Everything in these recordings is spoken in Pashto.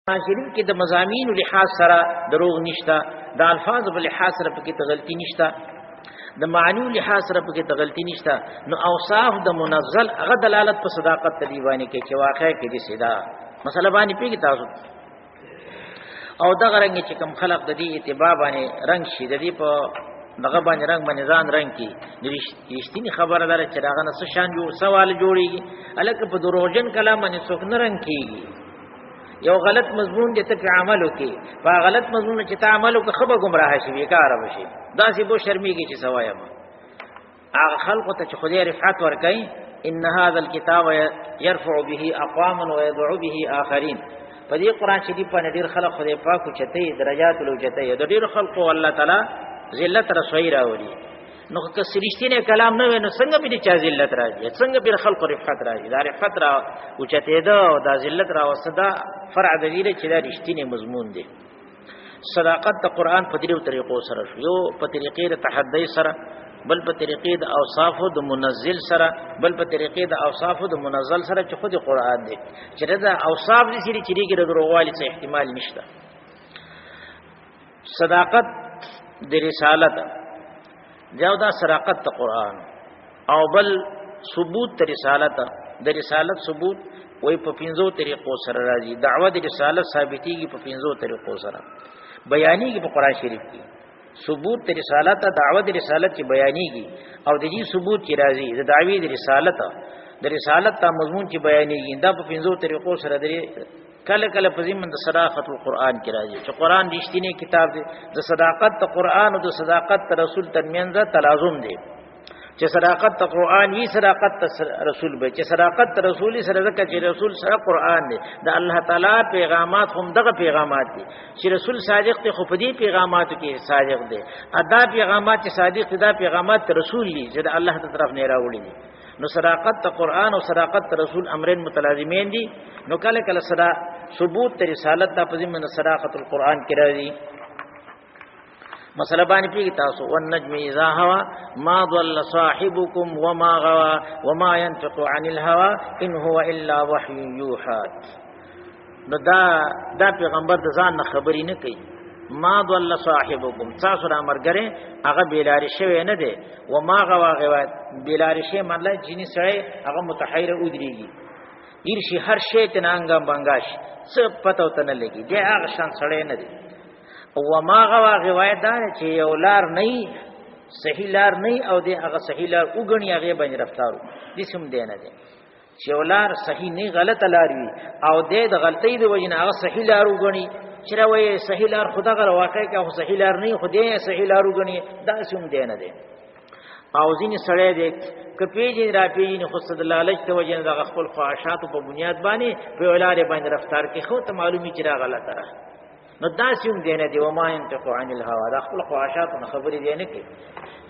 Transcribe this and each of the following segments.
شریف کې د مضامین لحاظ سره دروغ نشته، د الفاظ په لحاظ سره پکې غلطي نشته، د معنی لحاظ سره پکې غلطي نشته. نو اوصاف د منزل هغه دلالت په صداقت تدیوانی کې چې واقع کې دي سیدا مسله باندې پیږي تاسو. او دا رنګ چې کوم خلق د دې اتباع باندې رنگ شي، د دې په دغه باندې رنگ باندې ځان رنگ کی د رښتینی خبره دار چې داغه نس شان جو سوال جوړيږي، الکه په دروژن کلام باندې څوک نه رنگ کیږي. یو غلط مضمون دې ته په عمل وکي، په غلط مضمون چې ته عمل وکړه خبر گمراه شي، بیکاره بشي. دا سی بو شرمېږي چې سوایم هغه خلق ته چې خدای رفعت ورکړي، ان هذا الكتاب يرفع به اقوام ويضع به اخرين. په دې قران شریف باندې ډېر خلق خدای پاک او چته درجات لوجته، د ډېر خلق الله تعالی ذلت رسوي راوړي. نو که سرشتینه کلام نه ویني څنګه به چا ذلت راځي، څنګه به خلق رفعت راځي. دا رفعت را او چته ده او دا ذلت را وسدا فرع د دې چې دا رښتینه مضمون دی. صداقت د قران په دریو طریقو سره، یو په طریقې د تحدي سره، بل په طریقې د اوصاف د منزل سره، بل په طریقې د اوصاف د منزل سره چې خود قران دی. چې دا اوصاف دي چې دې کې د دروغوالي څه احتمال نشته. صداقت د رسالت جاو دا صداقت د قران، او بل ثبوت د رسالت، د رسالت ثبوت وای په 5 طریقو سره راځي. دعوه د رسالت ثابتيږي په 5 طریقو سره، بیانېږي په قران شریف کې. ثبوت د رسالت، دعوه د رسالت چې بیانېږي، او د دې ثبوت چې راځي د دعوی د رسالت، د رسالت ته مضمون چې بیانېږي. دا په 5 طریقو سره درې کله کله په ضمن د صداقت القرآن کې راځي چې قرآن رښتینی کتاب دی. د صداقت د قرآن او د صداقت د رسول ترمنځ تلازم دی، چې صداقت د قرآن وی صداقت د رسول به، چې صداقت د رسول سره ځکه چې رسول سره قرآن دی. د الله تعالی پیغامات هم دغه پیغامات دي چې رسول صادق دی، خو په دې پیغاماتو کې صادق دی. ادا پیغامات چې صادق دي، دا پیغامات رسول دي چې د الله تعالی طرف نه راوړي دي. نو صداقت د قرآن او صداقت د رسول امرین متلازمین دي. نو کله کله ثبوت د رسالت د په ضمن صداقت القرآن کې راځي. مسله باندې پیږي تاسو، والنجم اذا هوا ما ضل صاحبكم وما غوا وما ينطق عن الهوى ان هو الا وحي يوحى. نو دا پیغمبر د ځان خبرې نه کوي. ما ضل صاحبكم، تاسو را مرګره هغه بیلاری شوی نه دی. و ما غوا بیلاری شوی مطلب جنی سره هغه متحیر ودریږي، ورشي هر شی ته نانګم بنگاش څه پته وته نه لګي، دی هغه شان سره نه دی. و ما غوا روایت دا چې یو لار نه صحیح لار نه، او دی هغه صحیح لار وګڼي هغه باندې رفتارو دي سم دی نه دی. چې یو لار صحیح نه غلط لار وي، او دی د غلطۍ د وجې نه هغه صحیح لار وګڼي، چې راوي صحیح لار خدا غره واقع کې هغه صحیح لار نه، خو دی صحیح لار وګڼي، دا سم دی نه دی. او ځینې سړی دی کپیجی را پیجی خو صد لالچ ته وجه د خپل خواهشاتو په بنیاد باندې په ولاره باندې رفتار کې خو ته معلومی چې را غلطه را. نو دا سیم دی نه دی. و ما ينطق عن الهوى، د خپل خواهشاتو خبرې دی نه کوي،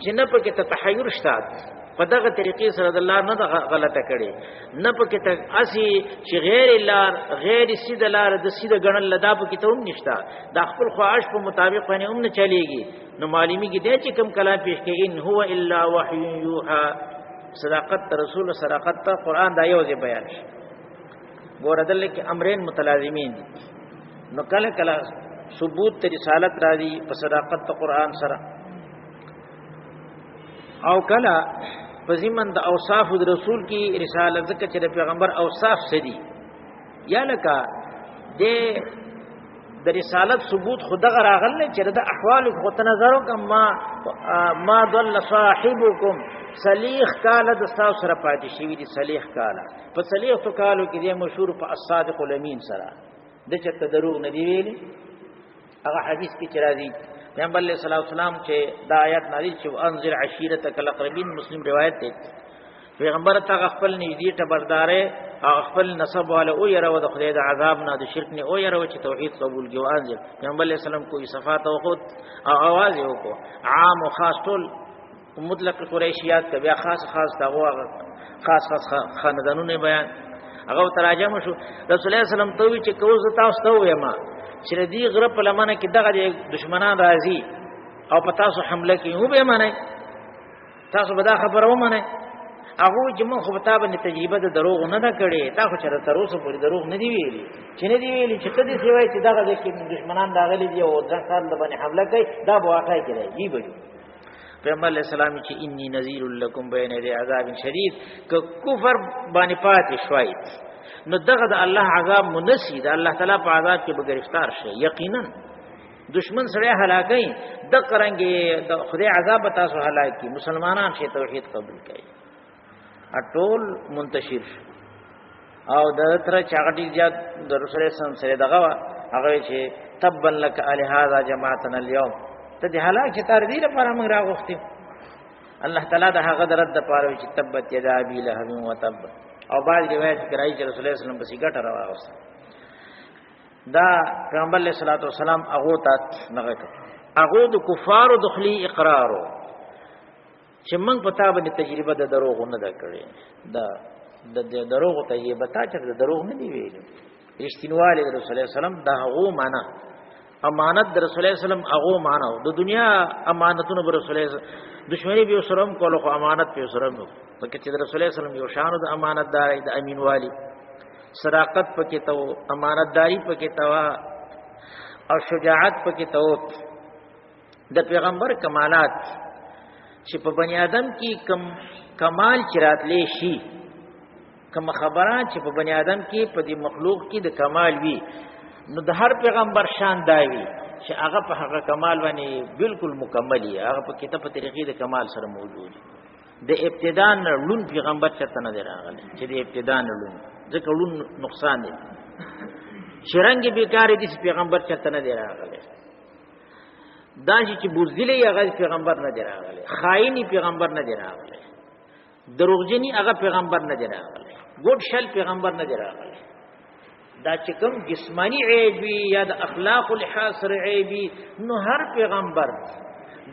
چې نه پکې ته تحیر شته په دغه طریقې سره د الله نه غلطه کړي، نه پکې ته اسی چې غیر لار غیر سیده لار د سیده ګڼل لدا پکې ته هم نشته، د خپل خواهش په مطابق باندې هم نه چلیږي. نو معلومی کې دی چې کوم کلام پیش کوي ان هو الا وحی یوحى. صداقت رسول او صداقت قرآن دا یو ځای بیان شي. ګوردل کې امرین متلازمین دي. نو کله کله ثبوت ته رسالت راځي په صداقت قرآن سره، او کله په ضمن د اوصاف د رسول کې رسالت، ځکه چې د پیغمبر اوصاف سدي یا لکه د رسالت ثبوت خدغه راغل نه چې د احوال خو ته نظر وکم. ما ضل صاحبكم، صلیخ کاله د تاسو سره پاتې شي دي. صلیخ کاله په صلیخ تو کالو کې دی مشهور په الصادق الامین سره د چته دروغ نه دی ویلي. هغه حدیث کې چې راځي پیغمبر علیہ الصلوۃ والسلام چې دا آیات نازل چې انذر عشیرتک الاقربین، مسلم روایت ده. پیغمبر ته خپل نږدې ټبردارې او خپل نسب والا او يرو د خدای د عذاب نه، د شرک نه او يرو چې توحید قبول کړي. انذر پیغمبر علیہ السلام کوئی صفات او خود او आवाज یو کو عام او خاص ټول مطلق قریشیات ته بیا خاص دغه خاص خاندانونه بیان. هغه تراجم شو رسول الله سلام ته وی چې کوز تاسو ته ویما چې دې غره په لمنه کې دغه دشمنان راځي او په تاسو حمله کوي، هو به معنی تاسو به دا خبره ومنه. هغه چې مون خو په باندې تجربه د دروغ نه ده کړې، تا خو چېرته تر اوسه پورې دروغ نه دی ویلي، چې نه دی ویلي چې ته دې سوای چې دغه ځکه دشمنان راغلي دي او ځکه د باندې حمله کوي، دا به واقع کېږي دی به پیغمبر علیہ السلام چې انی نذیر لکم بین یدی عذاب شدید، که کفر باندې پاتې شوي نو دغه د الله عذاب منسی د الله تعالی په عذاب کې به گرفتار شي. یقینا دشمن سره هلاکای د قرانګي د خدای عذاب تاسو هلاکی، مسلمانان شي توحید قبول کوي ټول منتشر او د تر چاغټي زیات د رسول الله سره دغه هغه چې تبا لك الهذا جماعتنا اليوم، ته دې هلاک چې تر دې لپاره موږ راغوښتي. الله تعالی د هغه درد د پاره چې تبت یدا ابي لهب وتب، او بعض روایت کرای چې رسول الله صلی الله علیه وسلم بسې ګټه راوست. دا پیغمبر علیہ الصلوۃ والسلام هغه ته نغه هغه د کفارو دخلی اقرارو چې موږ پتا باندې تجربه د دروغ نه ده کړې، د دروغ تجربه تا چې د دروغ نه دی ویلي. رښتینواله د رسول الله صلی الله علیه وسلم دا هغه معنا امانت د رسول الله صلی الله علیه وسلم هغه معنا د دنیا امانتونو بر رسول الله دشمنی به سرم کولو خو امانت په سرم نو پکې چې د رسول الله صلی الله علیه وسلم یو شان د امانت دار د امین والی صداقت پکې تو امانتداری پکې تو او شجاعت پکې تو د پیغمبر کمالات چې په بنی آدم کې کمال چراتلې شي، کوم خبره چې په بنی آدم کې په دې مخلوق کې د کمال وي نو د هر پیغمبر شان داوي چې هغه په هغه کمال باندې بالکل مکمل وي، هغه په کتاب په طریقې د کمال سره موجود د ابتداء نه لون پیغمبر چته نه راغلی چې د ابتداء نه لون ځکه لون نقصان دی، شرنګ بیکار دي پیغمبر چته نه راغلی، دا چې بوزدلی هغه پیغمبر نه راغلی، خاینی پیغمبر نه راغلی، دروغجنی هغه پیغمبر نه راغلی، ګډ شل پیغمبر نه راغلی. دا چې کوم جسمانی عیب وي یا د اخلاق لحاظ سره عیب وي نو هر پیغمبر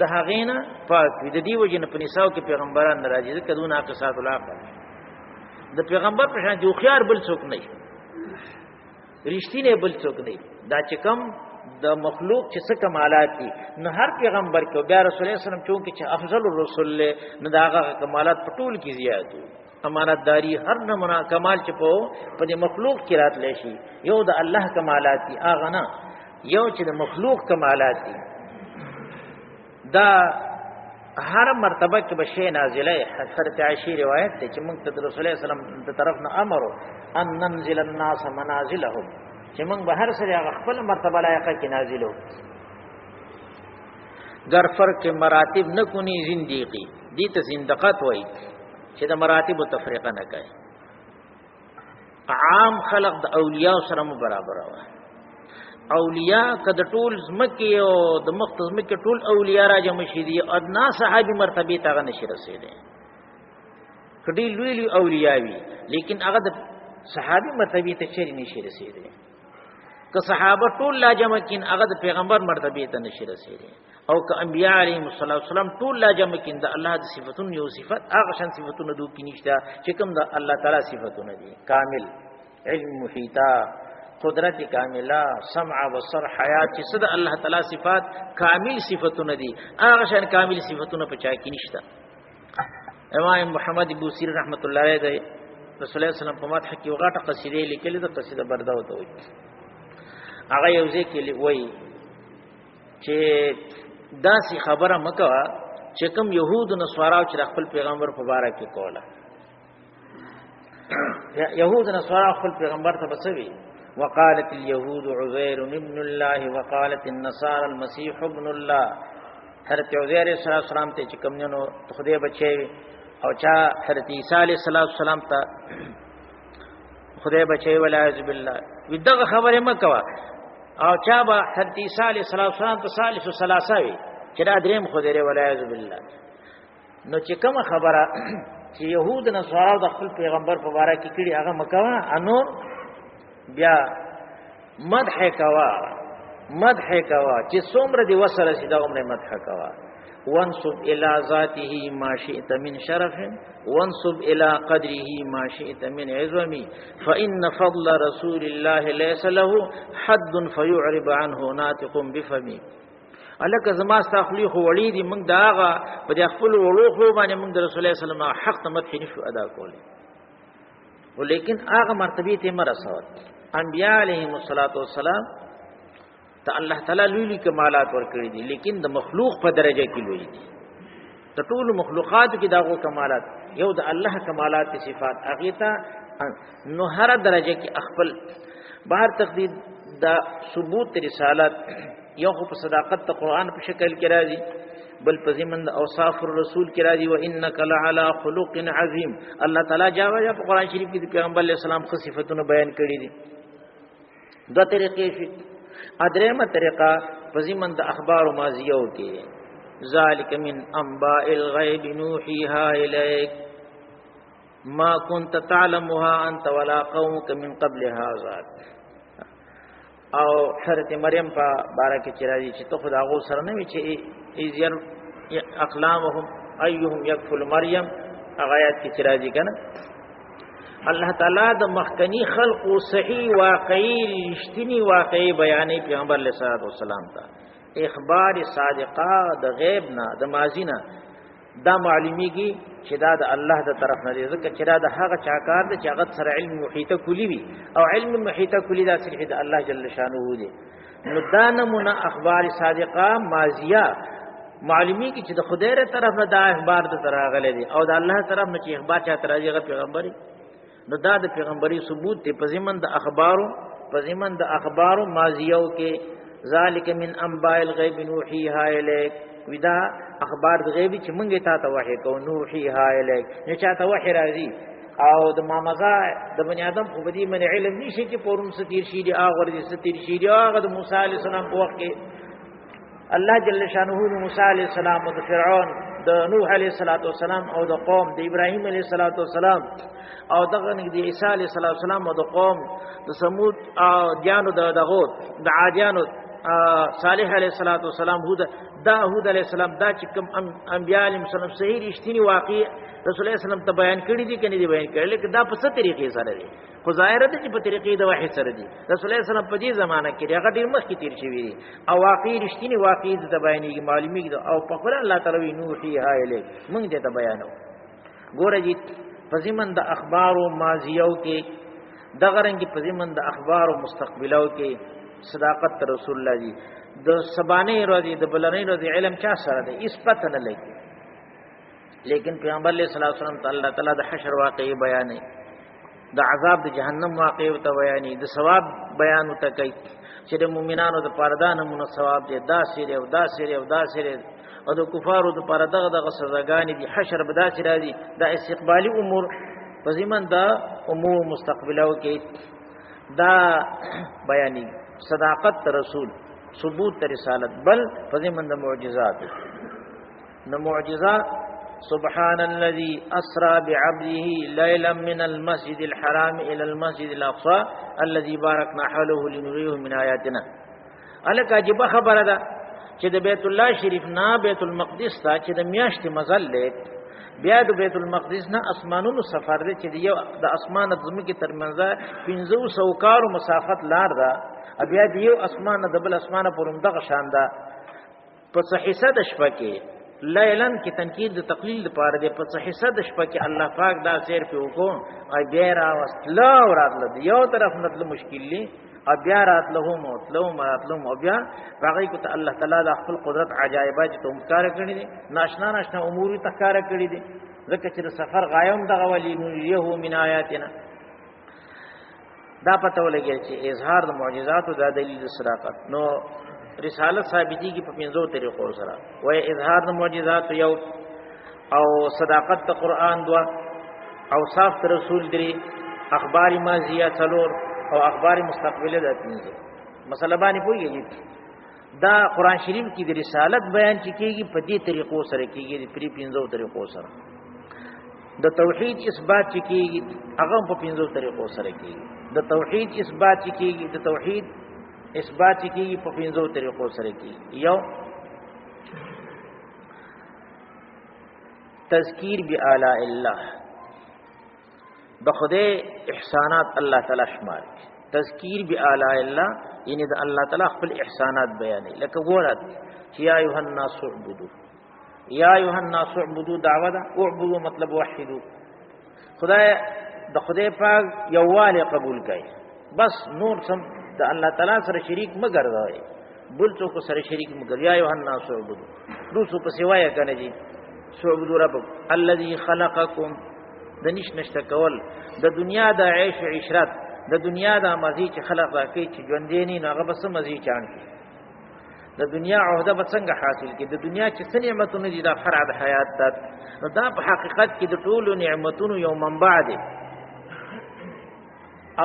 د هغې نه پاک وي. د دې وجې نه په نساو کې پیغمبران نه راځي ځکه دونه اقتصاد العقل د پیغمبر په شان هوښیار بل څوک نه وي، رښتینی بل څوک نه وي. دا چې کوم د مخلوق چې څه کمالات دي نو هر پیغمبر کې بیا رسول الله صلی الله علیه وسلم چونکې چې افضل الرسل نو دا هغه کمالات په ټول کې زیات دي. امانتداری هر نمونه کمال چې په دې مخلوق کې راتلی شي، یو د الله کمالات دي هغه نه، یو چې د مخلوق کمالات دي. دا هر مرتبه کې به شی نازله حضرت عائشہ روایت ده چې موږ ته رسول الله صلی الله علیه وسلم د طرف نه امر ان ننزل الناس منازلهم چې موږ به هر سره خپل مرتبه لایقه کې نازلو. گر فرق مراتب نه کونی زندگی دي ته زندقات وایي چې د مراتب او تفریقه نه کوي. عام خلق د اولیاء سره برابر و، اولیاء کده ټول زمکه او د مختص مکه ټول اولیاء را جمع شي دي، ادنا صحابي مرتبه ته نشي رسیدي، کډی لوی لوی اولیاء وي لیکن هغه د صحابي مرتبه ته چیرې نشي رسیدي. که صحابه ټول لا جمع کین هغه د پیغمبر مرتبه ته نشي رسیدي، او که انبیاء علیهم السلام ټول لا جمع کین د الله د صفاتونو یو صفت هغه شان صفاتونه دوی کې نشته چې کوم د الله تعالی صفاتونه دي، کامل علم محیطه قدرت کامله سمع بصر حیات چې صد الله تعالی صفات کامل صفاتونه دي، هغه شان کامل صفاتونه په چا کې نشته. امام محمد بوصیری رحمت الله علیه رسول الله صلی الله علیه وسلم په مدح کې وغاټه قصیده لیکلې ده، قصیده بردا وته وي. هغه یو ځکه وایي چې داسې خبره مکوه چې کوم يهود او نصاراو چې خپل پیغمبر په باره کې کوله. يهود او نصاراو خپل پیغمبر ته بسوي وقالت اليهود عزير ابن الله وقالت النصارى المسيح ابن الله. حضرت عزير علیہ السلام ته چې کوم نو خدای بچي او چا حضرت عیسی علیہ السلام ته خدای بچي والعیاذ بالله ودغه خبره مکوه. او چا به حضرت عیسی علیہ السلام ته ثالث ثلاثه وي چې دا دریم خدای والعیاذ بالله. نو چې کوم خبره چې يهود نه سوال د خپل پیغمبر په اړه کې کړي هغه مکوه، انور بیا مدح کوا چې څومره دی وسره سي دا عمره مدح کوا. وانصب الى ذاته ما شئت من شرف وانصب الى قدره ما شئت من عظم فإن فضل رسول الله ليس له حد فيعرب عنه ناطق بفمه. الکه زما استخلی خو وړي دي موږ داغه په د خپل وړو خو باندې موږ د رسول الله صلی الله علیه وسلم حق ته مدح نشو ادا کولی ولیکن هغه مرتبه ته مرسوت انبیاء علیهم الصلاۃ والسلام ته الله تعالی لوی کمالات ورکړي دي لیکن د مخلوق په درجه کې لوی دي د ټول مخلوقات کې داغو کمالات یو د الله کمالات صفات هغه ته نو هر درجه کې خپل بهر تقدید دا ثبوت رسالت یو په صداقت ته قران په شکل کې راځي بل په ضمن اوصاف الرسول کې راځي و انک لعلى خلق عظیم الله تعالی جاوه په قران شریف کې د پیغمبر علیه السلام خو صفاتونه بیان کړي دي دوه طریقې شي ادرېمه طریقه په ضمن د اخبار ماضیو کې ذالک من انباء الغیب نوحیها الیک ما كنت تعلمها انت ولا قومك من قبل هذا او حضرت مریم په بارکه چې راځي چې ته خدا غو سره نه وي چې ایزر اقلامهم ايهم يكفل مریم آیات کې چې راځي کنه الله تعالی د مخکنی خلق او صحیح واقعي رښتینی واقعي بیانې پیغمبر علیه الصلوۃ والسلام ته اخبار صادقه د غیب نه د ماضی نه دا معلومیږي چې دا د الله د طرف نه دی ځکه چې دا د هغه چا کار دی چې هغه سره علم محیطه کلی وي او علم محیطه کلی دا صرف د الله جل شانه دی نو دا نمونه اخبار صادقه ماضیه معلومیږي چې د خدای تر طرف نه دا اخبار د طرف غلې دي او د الله طرف نه چې اخبار چا تر راځي هغه پیغمبري نو دا د پیغمبري ثبوت دی په ضمن د اخبارو ماضیو کې ذالک من انباء الغیب نوحیها الیک ودا اخبار د غیبی چې مونږه تا ته وحی کو نوحیها الیک نه چاته وحی راځي او د مامزا د بنی آدم خو بدی من علم نشي چې پورم ستیر شي دی هغه ورته ستیر شي دی هغه د موسی علی السلام په وخت کې الله جل شانه موسی علی السلام او د فرعون د نوح علیه السلام او د قوم د ابراهیم علیه السلام او دغه د عیسی علیه السلام او د قوم د سمود او دیانو دغه د عادیانو صالح علیه السلام هود علیہ السلام دا چې کوم انبیاء علیهم السلام صحیح رښتینی واقع رسول الله صلی الله علیه وسلم ته بیان کړی دي کني دي بیان کړل لیکن دا په څه طریقې سره دي خو ظاهر ده چې په طریقې د وحی سره دي رسول الله صلی الله علیه وسلم په دې زمانہ کې هغه ډیر مخکې تیر شوی دي او واقع رښتینی واقع د بیانېږي معلومیږي او په خپل الله تعالی نوحی هایله موږ دې ته بیانو ګوره جی په ضمن د اخبار ماضیو کې دغه رنګ په ضمن د اخبار مستقبلو کې صداقت رسول الله دی د سبانه ورځې د بلنې ورځې علم چا سره دی اس پته نه لګي لیکن پیغمبر علیہ الصلوۃ والسلام الله تعالی د حشر واقعي بیانې د عذاب د جهنم واقعي او بیانې د ثواب بیان او تکي چې د مؤمنانو د پردان مون ثواب دی دا سری او دا سری او دا سری او د کفارو د پردغه د سزاګانې دی حشر بداسي راځي د استقبالي امور په ضمن د امور مستقبلو کې دا بیانې صداقت رسول ثبوت رسالت بل فضمن معجزات معجزات سبحان الذي اسرى بعبده ليلا من المسجد الحرام الى المسجد الاقصى الذي باركنا حوله لنريه من آياتنا الک عجیب خبره ده چې د بیت الله شریف نه بیت المقدس ته چې د میاشت مزل بیا د بیت المقدس نه اسمانونو سفر دی چې د اسمان د زمکه ترمنځ 500 کارو مسافت لار ده بیا د یو اسمان د بل اسمانه پرم دغه شان ده په صحیحه د شپه کې لیلن کې تنکید د تقلیل لپاره دی په صحیحه د شپه کې الله پاک دا سیر په وکړ او بیا راوستلا او راتله یو طرف نه مشکل لی او بیا راتلهم او بیا هغه کو ته الله تعالی د خپل قدرت عجایبات ته مکار کړی دي ناشنا امور ته کار کړی دي ځکه چې د سفر غایم دغه ولی یو من آیاتنا دا پته ولګی چې اظهار د معجزات او د دلیل صداقت نو رسالت ثابتی کی په پنځو طریقو سره وای اظهار د معجزات یو او صداقت د قران دوا اوصاف رسول دري اخبار ماضیه څلور او اخبار مستقبله د پنځه مسله باندې پوهیږي دا قران شریف کې د رسالت بیان کیږي په دې طریقو سره کیږي د پنځو طریقو سره د توحید اثبات کیږي هغه په پنځو طریقو سره کیږي د توحید اثبات کیږي د توحید اثبات کیږي په پنځو طریقو سره کیږي یو تذکیر بآلاء الله بخدای احسانات الله تعالی شمار تذکیر بآلاء الله یعنی د الله تعالی خپل احسانات بیانې لکه ګورات یا ایها الناس اعبدوا یا ایها الناس اعبدوا دعوه دا اعبدوا مطلب وحدو خدای د خدای پاک یواله قبول کړي بس نور سم د الله تعالی سره شریک مگر راوي بل څوک سره شریک مگر یا ایها الناس اعبدوا دوسو په سیوای کنه جی اعبدوا ربکم الذي خلقکم د نشته کول د دنیا د عيش او عشرت د دنیا د مزي چې خلق راکې چې ژوندېنی نه هغه بس مزي چان د دنیا عہده به څنګه حاصل کی د دنیا چې څه نعمتونه دي د فرع د حیات ده دا په حقیقت کې د ټولو نعمتونو یو منبع دي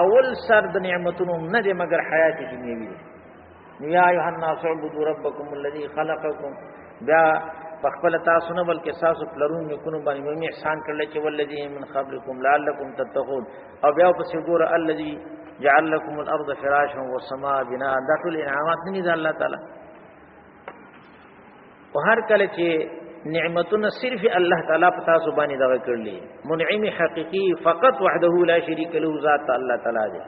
اول سر د نعمتونو نه دي مگر حیات دنیوي یا ایها الناس اعبدوا ربکم الذی خلقکم بیا خپل تاسو نه بلکې تاسو پلرون نکونو باندې مې احسان کړل چې ولذي من قبلکم لعلکم تتقون او بیا په څګور الذي جعل لكم الارض فراشا والسماء بناء دا ټول انعامات نه دي الله تعالی او هر کله چې نعمتونه صرف الله تعالی په تاسو باندې دا کړلې منعم حقيقي فقط وحده لا شريك له ذات الله تعالی دی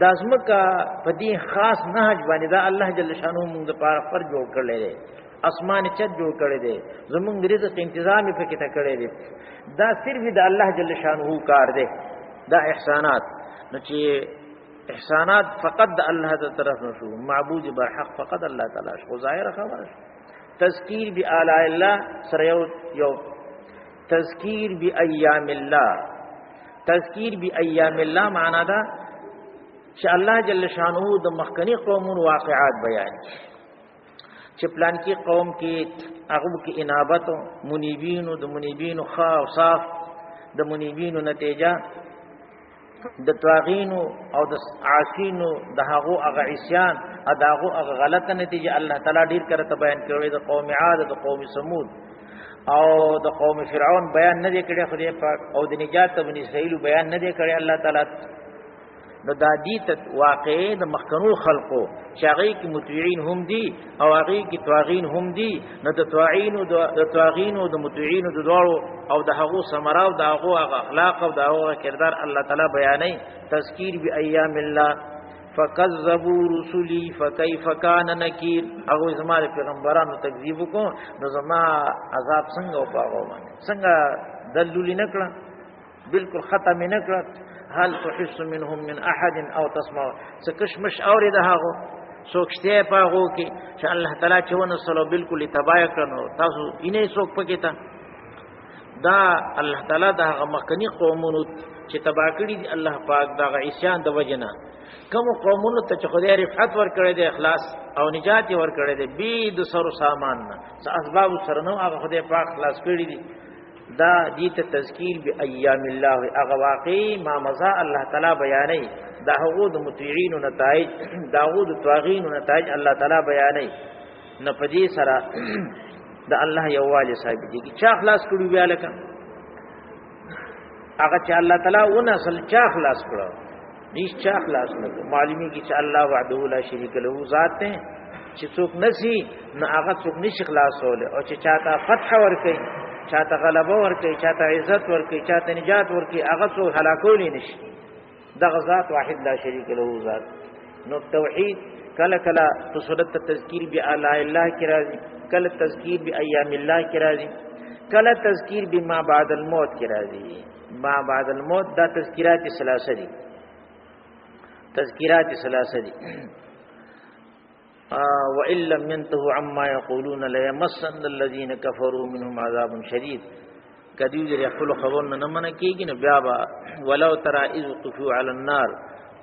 دا زمکا په دې خاص نهج باندې دا الله جل شانو موږ لپاره پر جوړ کړل دی اسمان چت جوړ کړی دی زمونږ رزق تنظیم په کې ته کړی دی دا صرف د الله جل شانه کار دی دا احسانات نو چې احسانات فقط د الله تعالی طرف نشو معبود برحق فقط الله تعالی شو ظاهر خبره تذکیر بآلاء الله سره یو تذکیر بایام الله تذکیر بایام الله معنا دا چې الله جل شانه د مخکنی قومونو واقعات بیان چې پلان کې قوم کې هغه کې انابت منیبینو د منیبینو خاص صاف د منیبینو نتیجه د طاغینو او د عاصینو د هغه عصیان اداغو هغه غلطه نتیجه الله تعالی ډیر کړه بیان کړی د قوم عاد د قوم ثمود او د قوم فرعون بیان نه دی کړی خدای پاک او د نجات بنی اسرائیل بیان نه دی کړی الله تعالی د دادی ته واقع د مخکنو خلقو چې هغه کې مطیعين هم دي او هغه کې طاغین هم دي نو د طاغین او د مطیعين د دوړو او د هغه ثمره او د هغه اخلاق او د هغه کردار الله تعالی بیانې تذکیر بایام الله فکذبوا رسلی فکیف کان نکیر هغه زموږ پیغمبرانو تکذیب کو نو زما عذاب څنګه او پاغو باندې څنګه دلول نه کړه بالکل ختم نه کړه هل تحس منهم من احد او تسمع سکشمش اورید هغه سوکشته پاغو کې چې الله تعالی چونه سلو بالکل تباہ کړنو تاسو اینه سوک پکې تا دا الله تعالی دا مخکنی قومونو چې تباہ کړي دي الله پاک دا عصیان د وجنه کوم قومونو ته چې خدای رفعت ور کړی دی اخلاص او نجات ور کړی دی بي د سر سامان نه اسباب سره نو هغه خدای پاک خلاص کړی دي دا دې ته تذکیر بایام الله هغه واقعي ما مزا الله تعالی بیانې دا هغه د مطیعين نتایج داوود طاغین نتایج الله تعالی بیانې نه پدې سره د الله یووالی صاحب دي چې خلاص کړو بیا لکه هغه چې الله تعالی ونه اصل چا خلاص کړو هیڅ چا خلاص نه معلومی کی چې الله وحده لا شریک له ذات ته چې څوک نسی نه هغه څوک نشي خلاصول او چې چاته فتح ورکړي چاته غلبه ورکړي چاته عزت ورکړي چاته نجات ورکړي هغه څوک هلاکول نشي دغه ذات واحد لا شریک له ذات نو توحید کله کله تصدق تذکیر بآلاء الله کی راځي کله تذکیر بایام الله کی راځي کله تذکیر بما بعد الموت کی راځي ما بعد الموت دا تذکرات ثلاثه دي تذکرات ثلاثه دي وان لم ينتهوا عما يقولون ليمسن الذين كفروا منهم عذاب شديد کدیو دې خپل خبرونه نه من کیږي نو بیا با ولو ترى اذ وقفوا على النار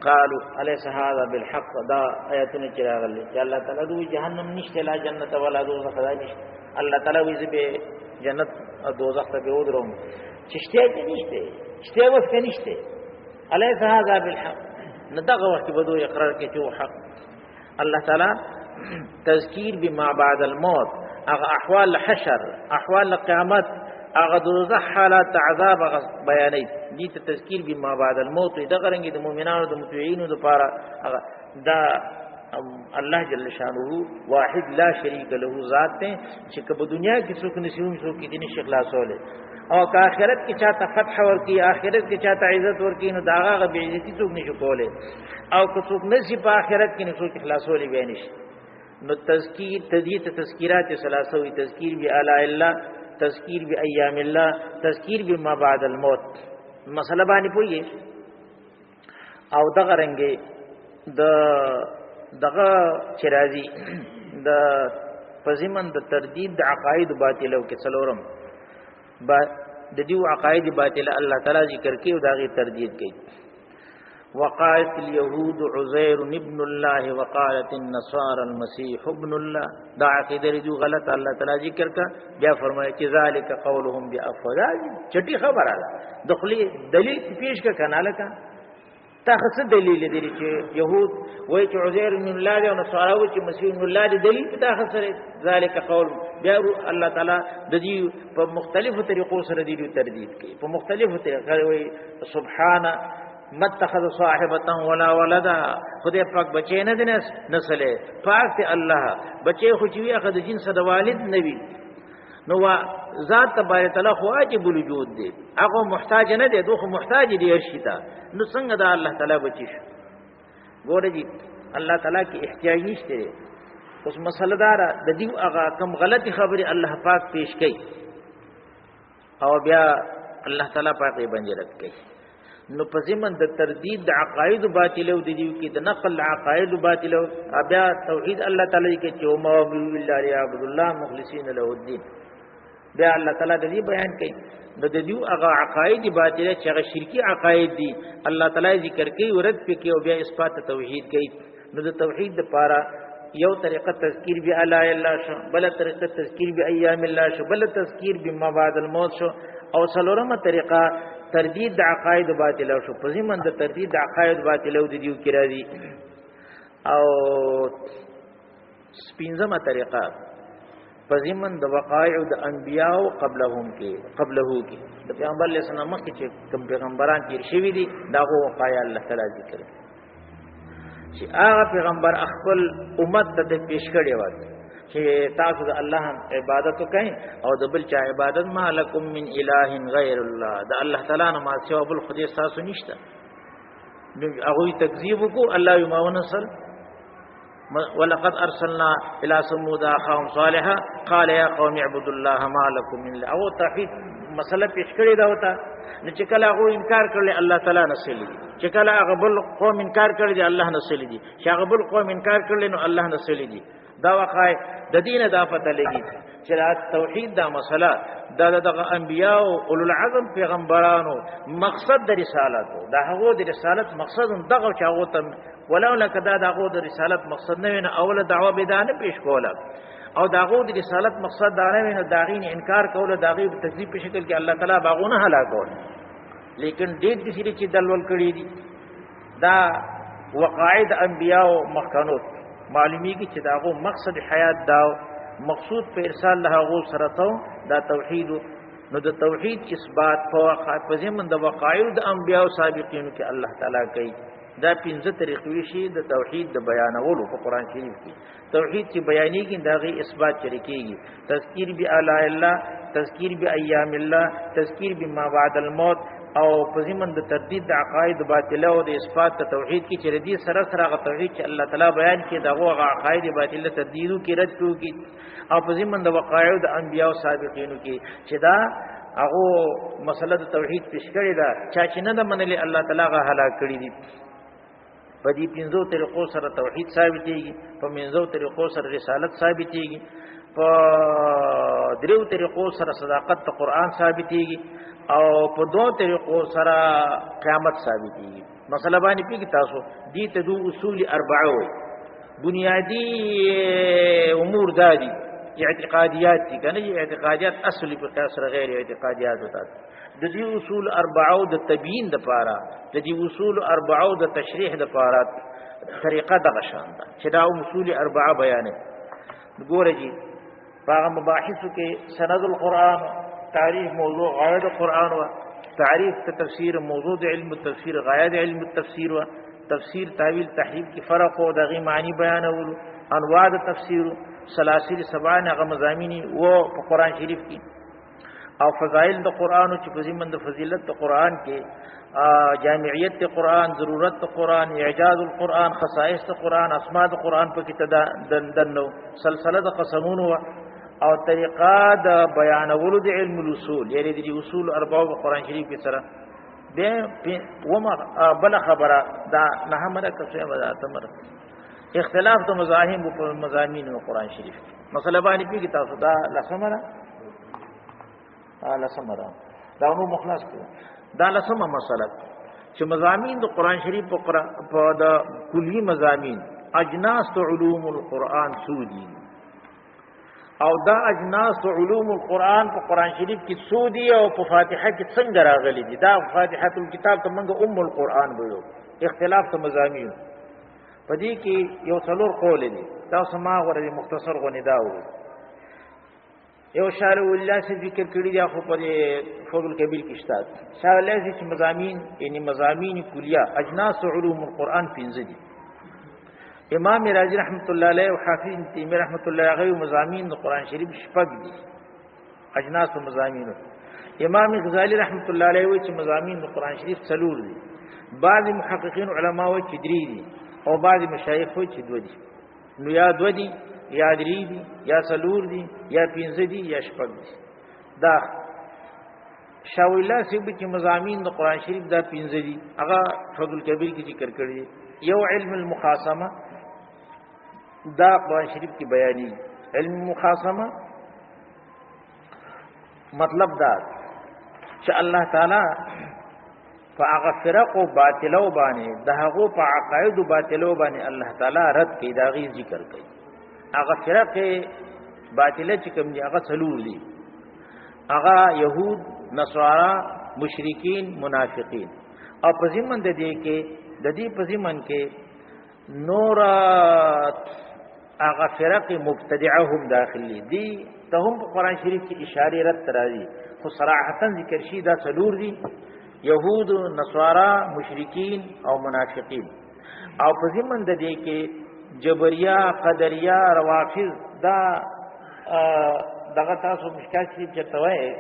قالوا اليس هذا بالحق دا آیاتونه چراغل چې الله تعالی دوی جهنم نشته لا جنت ولا دوزخ نشته الله تعالی وی به جنت او دوزخ ته به ودروم چشته دې نشته چشته وس کې نشته اليس هذا بالحق ندغه وخت به دوی اقرار کوي چې حق الله تعالی تذکیر بما بعد الموت اغه احوال حشر احوال قیامت اغه دوزخ حالات عذاب بیانې دي ته تذکیر بما بعد الموت دغه رنګ د مؤمنانو د متوعینو د پاره دا الله جل شانه واحد لا شریک له ذات ته چې په دنیا کې څوک نشي څوک دې نشي خلاصوله او که آخرت کې چاته فتح ورکی آخرت کې چاته عزت ورکی نو داغه به عزتي څوک نشي کوله او که څوک نشي په آخرت کې نو څوک خلاصولې به نشي نو تذکیر تدیت تذکیرات ثلاثه وی تذکیر بی آلاء الله تذکیر بی ایام الله تذکیر بی ما بعد الموت مسله باندې پوي او دغه رنګه دغه چرازی د پزمن د تردید د عقاید باطلو کې څلورم د دیو عقاید باطله الله تعالی ذکر کوي او دغه تردید کوي وقالت اليهود عزير ابن الله وقالت النصارى المسيح ابن الله دا عقیده رجو غلط الله تعالی ذکر کا بیا فرمایي چې ذالک قولهم بافواج چټي خبره ده دخلی دلیل پیش کا کناله کا تاسو دلیل دی چې يهود وایي چې عزير ابن الله او نصارى وایي چې مسیح ابن الله دی دلیل په تاسو سره ذالک قول بیا الله تعالی د دې په مختلفو طریقو سره دی تردید کوي په مختلفو طریقو وایي سبحان متخذ صاحبتا ولا ولدا خدای پاک بچی نه دي نسله پاک ته الله بچی خو چې وي اخد جنس د والد نبی نو ذات تبارک تعالی خو واجب الوجود دی هغه محتاج نه دی دوه محتاج دی ارشیتا نو څنګه دا الله تعالی بچی شو ګوره جی الله تعالی کی احتیاج نشته اوس مسله دار د دې هغه کم غلطی خبره الله پاک پیش کړي او بیا الله تعالی پاک یې بنجرت کړي نو په زمن د تردید د عقاید باطلو د دیو کې د نقل عقاید باطلو بیا توحید الله تعالی کې چې او ما بالله عبد الله مخلصین له الدين بیا الله تعالی د دې بیان کوي نو د دیو هغه عقاید باطله چې هغه شرکی عقاید دي الله تعالی ذکر کوي ورد پکې او بیا اثبات توحید کوي نو د توحید لپاره یو طریقه تذکیر بی آلاء الله شو بل طریقه تذکیر بی ایام الله شو بل تذکیر بما بعد الموت شو او څلورمه طریقه تردید د عقاید باطله شو په زمن د تردید د عقاید باطله د دیو کې راځي او سپینځمه طریقه په زمن د وقایع د انبیاء قبلهم کې د پیغمبر علیه السلام کې چې کوم پیغمبران تیر شوي دي داغه وقایع الله تعالی ذکر چې هغه پیغمبر خپل امت ته پیش کړي و چې تاسو د الله عبادت وکئ او د بل چا عبادت ما لکم من اله غیر الله د الله تعالی نه ما سوا بل خدای تاسو نشته هغه تکذیب کو الله یما ونصر ولقد ارسلنا الى ثمود اخاهم صالحا قال يا قوم اعبدوا الله ما لكم من اله او توحید مسله پیش کړی دا وتا چې کله هغه انکار کړل الله تعالی نسلی چې کله هغه بل قوم انکار کړل دي الله نسلی دي چې هغه بل قوم انکار کړل نو الله نسلی دي دا وقای د دینه دا پته لګی چې توحید دا مسله د انبیاء او اولو العزم پیغمبرانو مقصد د رسالت دا هغه د رسالت مقصد دغه چې هغه ته ولولا کدا دغه د رسالت مقصد نه وینه اوله دعوه بدانه پیش کوله او داغو د رسالت مقصد دا نه وینه داغین انکار کوله داغي تکذیب په شکل کې الله تعالی باغونه هلاکول لیکن ډېر د سری چې دلول کړی دي دا وقاعد انبیاء او مخکنوت معلومی کی چې داغو مقصد حیات دا مقصود په ارسال له غو سره دا توحید نو د توحید اثبات په زمن د وقایع د انبیاء او سابقینو کې الله تعالی کوي دا پنځه طریقې شي د توحید د بیانولو په قران شریف کې توحید چې بیانې کې داغي اثبات چریکيږي تذکیر بی آلاء الله تذکیر بی ایام الله تذکیر بما بعد الموت او په زمن د تردید د عقاید باطله او د اثبات د توحید کې چې ردی سره سره توحید چې الله تعالی بیان کې دغه عقاید باطله تردیدو کې رد کوي او په زمن د وقایع د انبیاء او سابقینو کې چې دا هغه مسله د توحید پیش کړی دا چې نه د منلي الله تعالی غا هلاک کړی دي په دې پنځو طریقو سره توحید ثابتېږي په پنځو طریقو سره رسالت ثابتېږي په دریو طریقو سره صداقت د قران ثابتېږي او په دوه طریقو سره قیامت ثابتېږي مسله باندې پیږي تاسو دې ته دوه اصول اربعه وي بنیادی امور دادي اعتقادیات دي کنه اعتقادیات اصلي په تاسو غیر اعتقادیات وتا د دې اصول اربعه د تبیین د پاره د دې اصول اربعه د تشریح د پاره طریقه د غشان ده چې دا اصول اربعه بیانې ګوره جی هغه مباحثو کې سند القرآن تعریف موضوع غایه القرآن و تعریف تفسیر موضوع علم التفسیر غایه علم التفسیر و تفسیر تعویل تحریف کی فرق او دغه معنی بیانول انواع د تفسیر سلاسل سبعه هغه مضامین و په قرآن شریف کې او فضائل د قران چې په ضمن د فضیلت د قران کې جامعیت د قران، ضرورت د قران، اعجاز القران، خصائص د قران، اسماء د قران په کې دنو سلسله د قسمونو او طریقه د بیانولو د علم الاصول، یعنی د اصول اربعه په قران شریف کې سره به وما بل خبره دا نه مره کوي ودا تمر اختلاف د مذاهب په مضامین او قران شریف مسله باندې پیږي تاسو دا لسمره دا نو مخلص کړو دا لسمه مسله چې مضامین د قران شریف په د کلی مضامین اجناس علوم القرآن سودی او دا اجناس علوم القرآن په قران شریف کې سودی او په فاتحه کې څنګه راغلي دي دا فاتحه الكتاب ته موږ القرآن وایو اختلاف د مضامین په دې کې یو څلور قول دي دا سما غوړي مختصر غونې دا و یو شاعر الله سے ذکر کړی دی خو په فضل کبیر کې شته شاعر الله چې مضامین یعنی مضامین کلیه اجناس علوم القرآن 15 دي امام رازی رحمت الله علیه او حافظ تیمی رحمت الله علیه مضامین د قران شریف شپږ دي اجناس مضامین امام غزالی رحمت الله علیه وی چې مضامین د قران شریف څلور دي بعض محققین علما وی چې درې دي او بعض مشایخ وی چې دوه دي نو یا دوه دي یا درې دي یا څلور دي یا 15 دي یا شپږ دي دا شاو الله سیب چې مضامین د قران شریف دا 15 دي هغه فضل کبیر کې ذکر کړی یو علم المخاصمه دا قرآن شریف کی بیانی علم مخاصمه مطلب دا چې الله تعالی فاغه فرق او باطلو باندې دهغه په عقاید او باطلو باندې الله تعالی رد کوي دا غي ذکر کوي هغه فرق باطله چې کوم دي هغه څلور دي هغه يهود نصارا مشرکین منافقین او په ضمن د دې کې د دې په ضمن کې نور هغه فرق مبتدعه هم داخلي دي ته هم په قران شریف کې اشاره رد راځي خو صراحتا ذکر شي دا څلور دي يهود نصارا مشرکین او منافقین او په ضمن د دې کې جبریا قدریا روافض دا دغه تاسو مشکل شي چې توای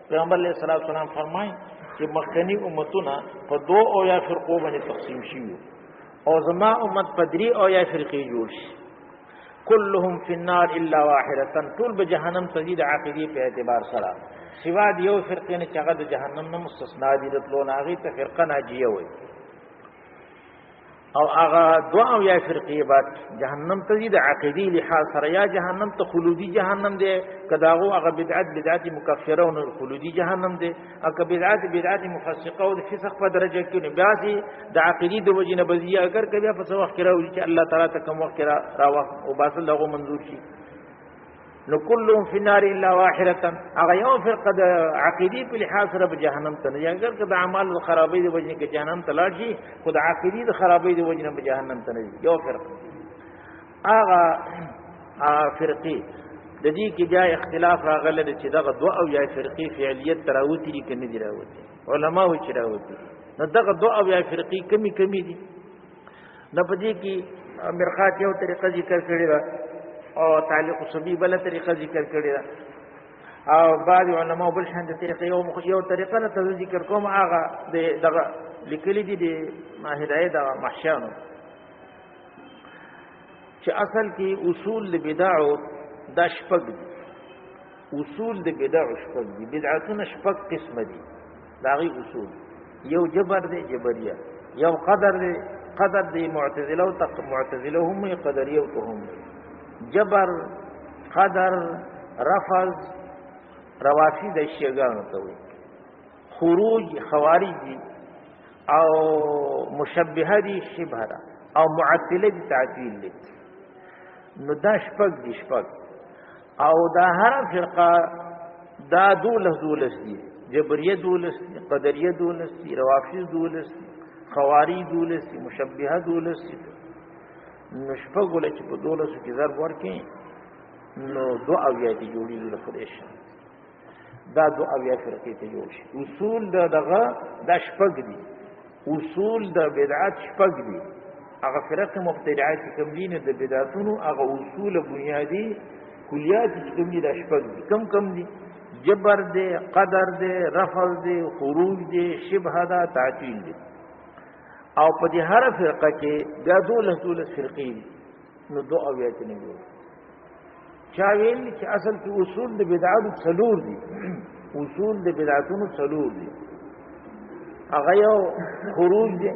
پیغمبر علیہ الصلوۃ والسلام فرمایي چې مخکنی امتونه په دو او یا فرقو باندې تقسیم شي او زما امت په درې او یا فرقې جوړ شي كلهم في النار الا واحده طول بجهنم تزيد عقيدي په اعتبار سره سوا دیو فرقې نه چې هغه د جهنم نه مستثنا دي راتلو ناغي ته فرقه ناجیه وي او هغه دعا او یا فرقې بعد جهنم تزيد عقيدي لحاظ سره یا جهنم ته خلودي جهنم دي کداغو هغه بدعت مکفره او خلودي جهنم دي او بدعت مفسقه او فسق په درجه کې نه بیاسي د عقيدي د وجنه بزيه اگر کبه په وخت کې راوي چې الله تعالی ته کوم وخت راو او باصل له منظور شي نو كلهم في النار الا واحده هغه یو فرقه د عقيدي په لحاظ سره په جهنم ته نه اگر که د اعمال خرابې د وجنه کې جهنم ته لاړ شي خود عقيدي د خرابې د وجنه په جهنم ته نه یو فرقه هغه فرقې د دې کې بیا اختلاف راغله چې دغه دوه او یا فرقې فعلیت تراوتی دي کنه دي راوتی علما و چې راوتی نو دغه دوه او یا فرقې کمی دي نه پدې کې مرخات یو طریقه ذکر کړی را او تعلیق صبی بل طریقه ذکر کړی را او بعض علما بل شان د طریقې یو طریقه نه ذکر کوم هغه دغه لیکلي دي د هدايه د محشانو چې اصل کې اصول د بدعو دا شپږ دي اصول د بدعو شپږ دي بدعتونه شپږ قسم دي دا غي اصول یو جبر دی جبریه یو قدر دی معتزله او معتزله هم قدریه او هم جبر قدر رفض روافض د شیعاګانو ته وي خروج خوارج دي او مشبهه دي شبهه او معطله دي تعطیل دي نو دا شپږ دي او دا هر فرقه دا دولس دي جبریه دولس دي قدریه دولس دي روافض دولس دي خوارج دولس دي مشبهه دولس دي نو شپږ ول چې په دولسو کې ضرب ورکې نو دو او یا دي جوړیږي له فریش دا دو او یا فرقې ته جوړ شي اصول دغه دا شپږ دي اصول د بدعت شپږ دي هغه فرق مبتدعات کوم دي نه د بدعتونو هغه اصول بنیادی کلیات چې کوم دي د شپږ دي کم دي جبر دے، قدر دے، رفض دے، خروج دے، شبہ دا، تعطیل دے. او په دې هر فرقه کې بیا 12 فرقې نو 2 اویا ته نه جوړ چا ویل چې اصل کې اصول د بدعاتو څلور دي. اصول د بدعاتونو څلور دي. هغه یو خروج دي،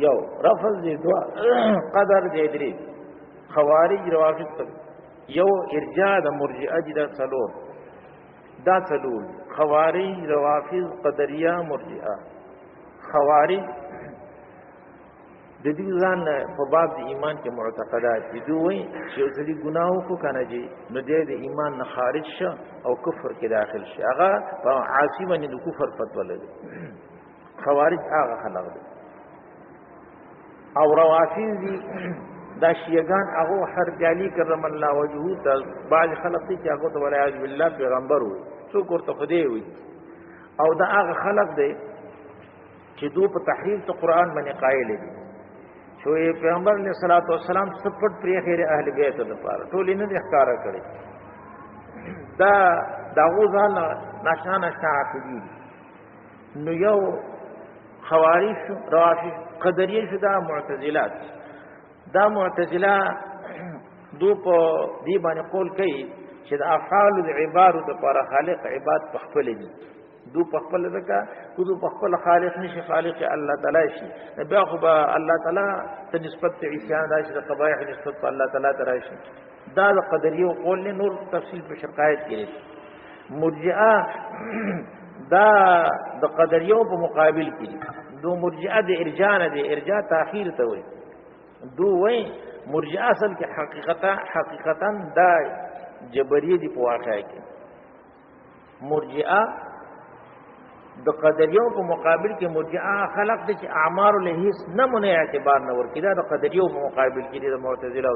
یو رفض دي، 2 قدر دي، 3 خوارج روافض، یو ارجاء د مرجئه دي. دا څلور خوارج روافض قدریه مرجئه. خوارج د دې ځان په باب د ایمان کې معتقدات دي. دوی چې ځلې ګناهو کو کنه جي نو د ایمان نه خارج شه او کفر کې داخل شه، هغه په عاصی باندې د کفر فتوا لري. خوارج هغه خلق دي. او روافض دي دا شیعگان هغه حرب علی کرم الله وجهه ته بعض خلق دي چې هغه ته ولایت بالله پیغمبر وي، څوک ورته خدای وي. او دا هغه خلق دي چې دوی په تحریف ته قران باندې قائل دي. شوی پیغمبر علیہ الصلوۃ والسلام سپټ پری خیر اهل بیت لپاره ټول نه ښکارا کړي. دا داغو ځان نشانه عقیدی. نو یو خوارج، روافض، قدریه شو، دا معتزلات. دا معتزله دو په دی باندې قول کوي چې د افعال د عبادت لپاره خالق عبادت پخپل دي. دو پخپل ځکه دو پخپل خالق نشي، خالق الله تعالی شي. بیا خو به الله تعالی ته نسبت عیسیان راشي، د قبایح نسبت په الله تعالی ته راشي. دا د قدریه قول نه نور تفصیل په شقایت کې. مرجئه دا د قدریه په مقابل کې دو مرجئه د ارجاء نه دي. ارجاء تاخير ته وایي. دو وایي مرجئه اصل کې حقیقتا دا جبریه دي په واقع کې. مرجئه د قدریو په مقابل کې مرجئه خلق دي چې اعمار له هیڅ نمونه اعتبار نه ورکړي. دا د قدریو په مقابل کې د معتزله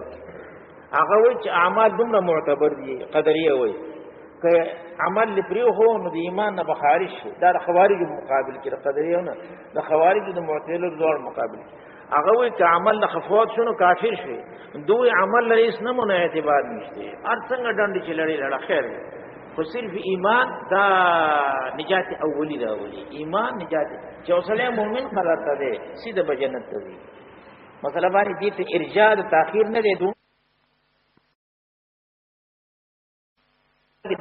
هغه وایي چې اعمال دومره معتبر دي. قدریه وایي که عمل لپاره هو نو د ایمان نه بخارج شي. دا د خوارج په مقابل کې د قدریو نه، د خوارج د معتزله ډول مقابل هغه وایي چې عمل له خفوت شنو کافر شي. دوی عمل له هیڅ نمونه اعتبار نشته. هر څنګه ډنډ چې لړ خیر خو صرف ایمان دا نجات اولی دا اولی ایمان نجات چې اوسله مؤمن قرار ته دی سیده به جنت ته ځي. مثلا باندې دې ته ارجاء د تاخير نه دی.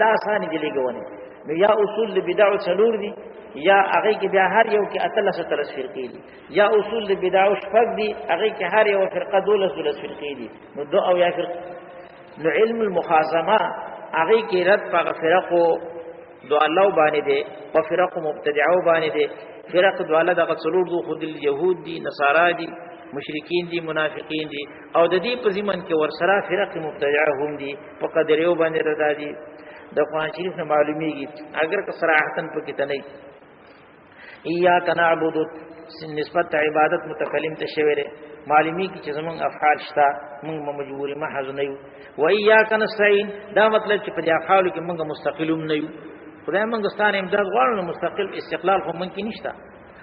دا آسان دي لګونه. نو یا اصول بدع څلور دي، یا هغه کې بیا هر یو کې اتلس فرقې دي، یا اصول بدع شپږ دي، هغه کې هر یو فرقه 12 فرقې دي. نو 2 او یا فرقه. نو علم المخاصمه هغه کې رد په فرقو دو الله باندې دي او فرقو مبتدعو باندې دي. فرق دو الله د څلور دو خود اليهود دي، نصارا دي، مشرکین دي، منافقین دي. او د دې په ضمن کې ورسره فرق مبتدعه هم دي په قدریو باندې رد دي. د قرآن شریف نه معلومیږي اگر که صراحتن په کې تنه ایاک نعبد نسبت عبادت متکلم ته شویره معلومیږي چې زمون افعال شتا موږ مجبوري محض نه یو. و ایاک نستعين دا مطلب چې په دې افعالو کې موږ مستقلوم نه یو. خدای موږ ستانه امداد غواړو، مستقل استقلال خو ممکن نشته.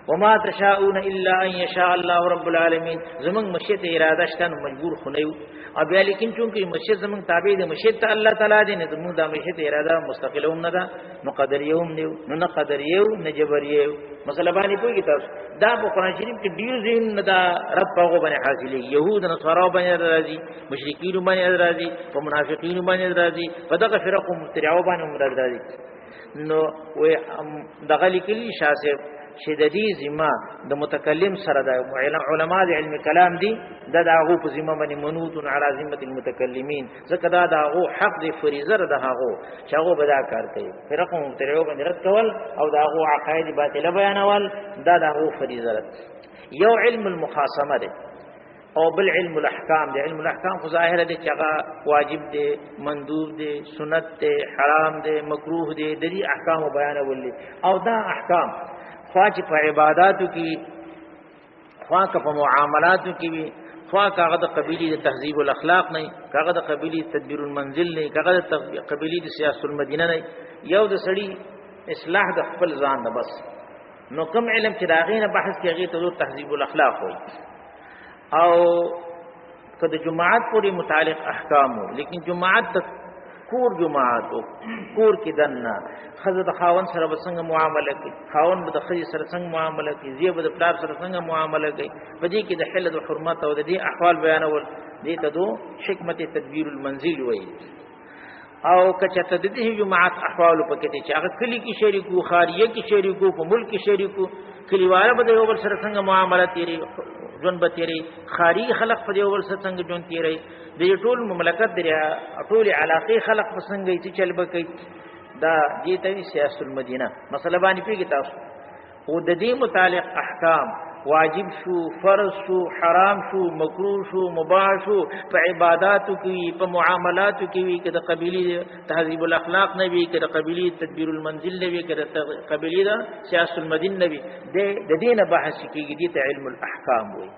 وما تشاءون الا ان يشاء الله رب العالمين. زمون مشیت اراده شته مجبور خو نه یو. او بیا لیکن چونکه مشیت زمون تابع دي مشیت ته الله تعالی دي نه زمون د مشیت اراده مستقلوم نه ده. نو قدریوم نه، نه قدریو نه جبریو. مثلا باندې کوئی تاسو دا په قرآن شریف کې ډیر زین نه دا رب هغه باندې حاصلې. يهود نصارا باندې راځي، مشرکین باندې راځي، په منافقین باندې راځي، په دغه فرقو مبتدعو باندې راځي. نو وې دغه لیکلي شاسب شددي ذمہ د متکلم سره د علماء د علم کلام دي د هغه په ذمہ باندې منوط علی ذمه المتکلمین. ځکه دا د هغه حق دی فریضه ده هغه چې هغه بدا کار کوي. فرقو مبتدعو باندې رد کول او د هغه عقاید باطله بیانول دا د هغه فریضه ده. یو علم المخاصمه ده او بل علم الاحکام ده. علم الاحکام خو ظاهر ده چې هغه واجب ده، مندوب ده، سنت ده، حرام ده، مکروه ده، د دې احکام بیانول. او دا احکام خواچ په عباداتو کې، خواک په معاملاتو کې وي، خواک هغه د قبيلي د تهذیب الاخلاق نه، هغه د قبيلي تدبیر المنزل نه، هغه د قبيلي د سیاست المدینه نه. یو د سړی اصلاح د خپل ځان نه بس. نو کوم علم چې داغینه بحث کې هغه ته تهذیب الاخلاق وي. او کله جماعت پورې متعلق احکام، لیکن جماعت کور جماعت کور کې دنه خزه د خاون سره څنګه معامله کوي، خاون به د خزه سره څنګه معامله کوي، زیب د پلار سره څنګه معامله کوي، په دې کې د حل د حرمت او د دې احوال بیانول دې ته دو حکمت تدبیر المنزل وایي. او کچته د دې جماعت احوال پکې چې هغه کلی کې شریکو، خاریه کې شریکو، په ملک کې شریکو، کلیوال به د یو بل سره څنګه معامله تیری ژوند به تیری، خاري خلق په یو بل سره څنګه ژوند تیری، د ټول مملکت د ټول علاقې خلق په څنګه چې چل بکې. دا دې ته سیاست المدینه مسله باندې پیږي تاسو. او د دې متعلق احکام واجب شو، فرض شو، حرام شو، مکروه شو، مباح شو، په عباداتو کې، په معاملاتو کې وي، کده قبيلي تهذیب الاخلاق نه وي، کده قبيلي تدبیر المنزل نه وي، کده قبيلي سیاست المدین نه وي. د دې نه بحث کېږي، دې ته علم الاحکام وي.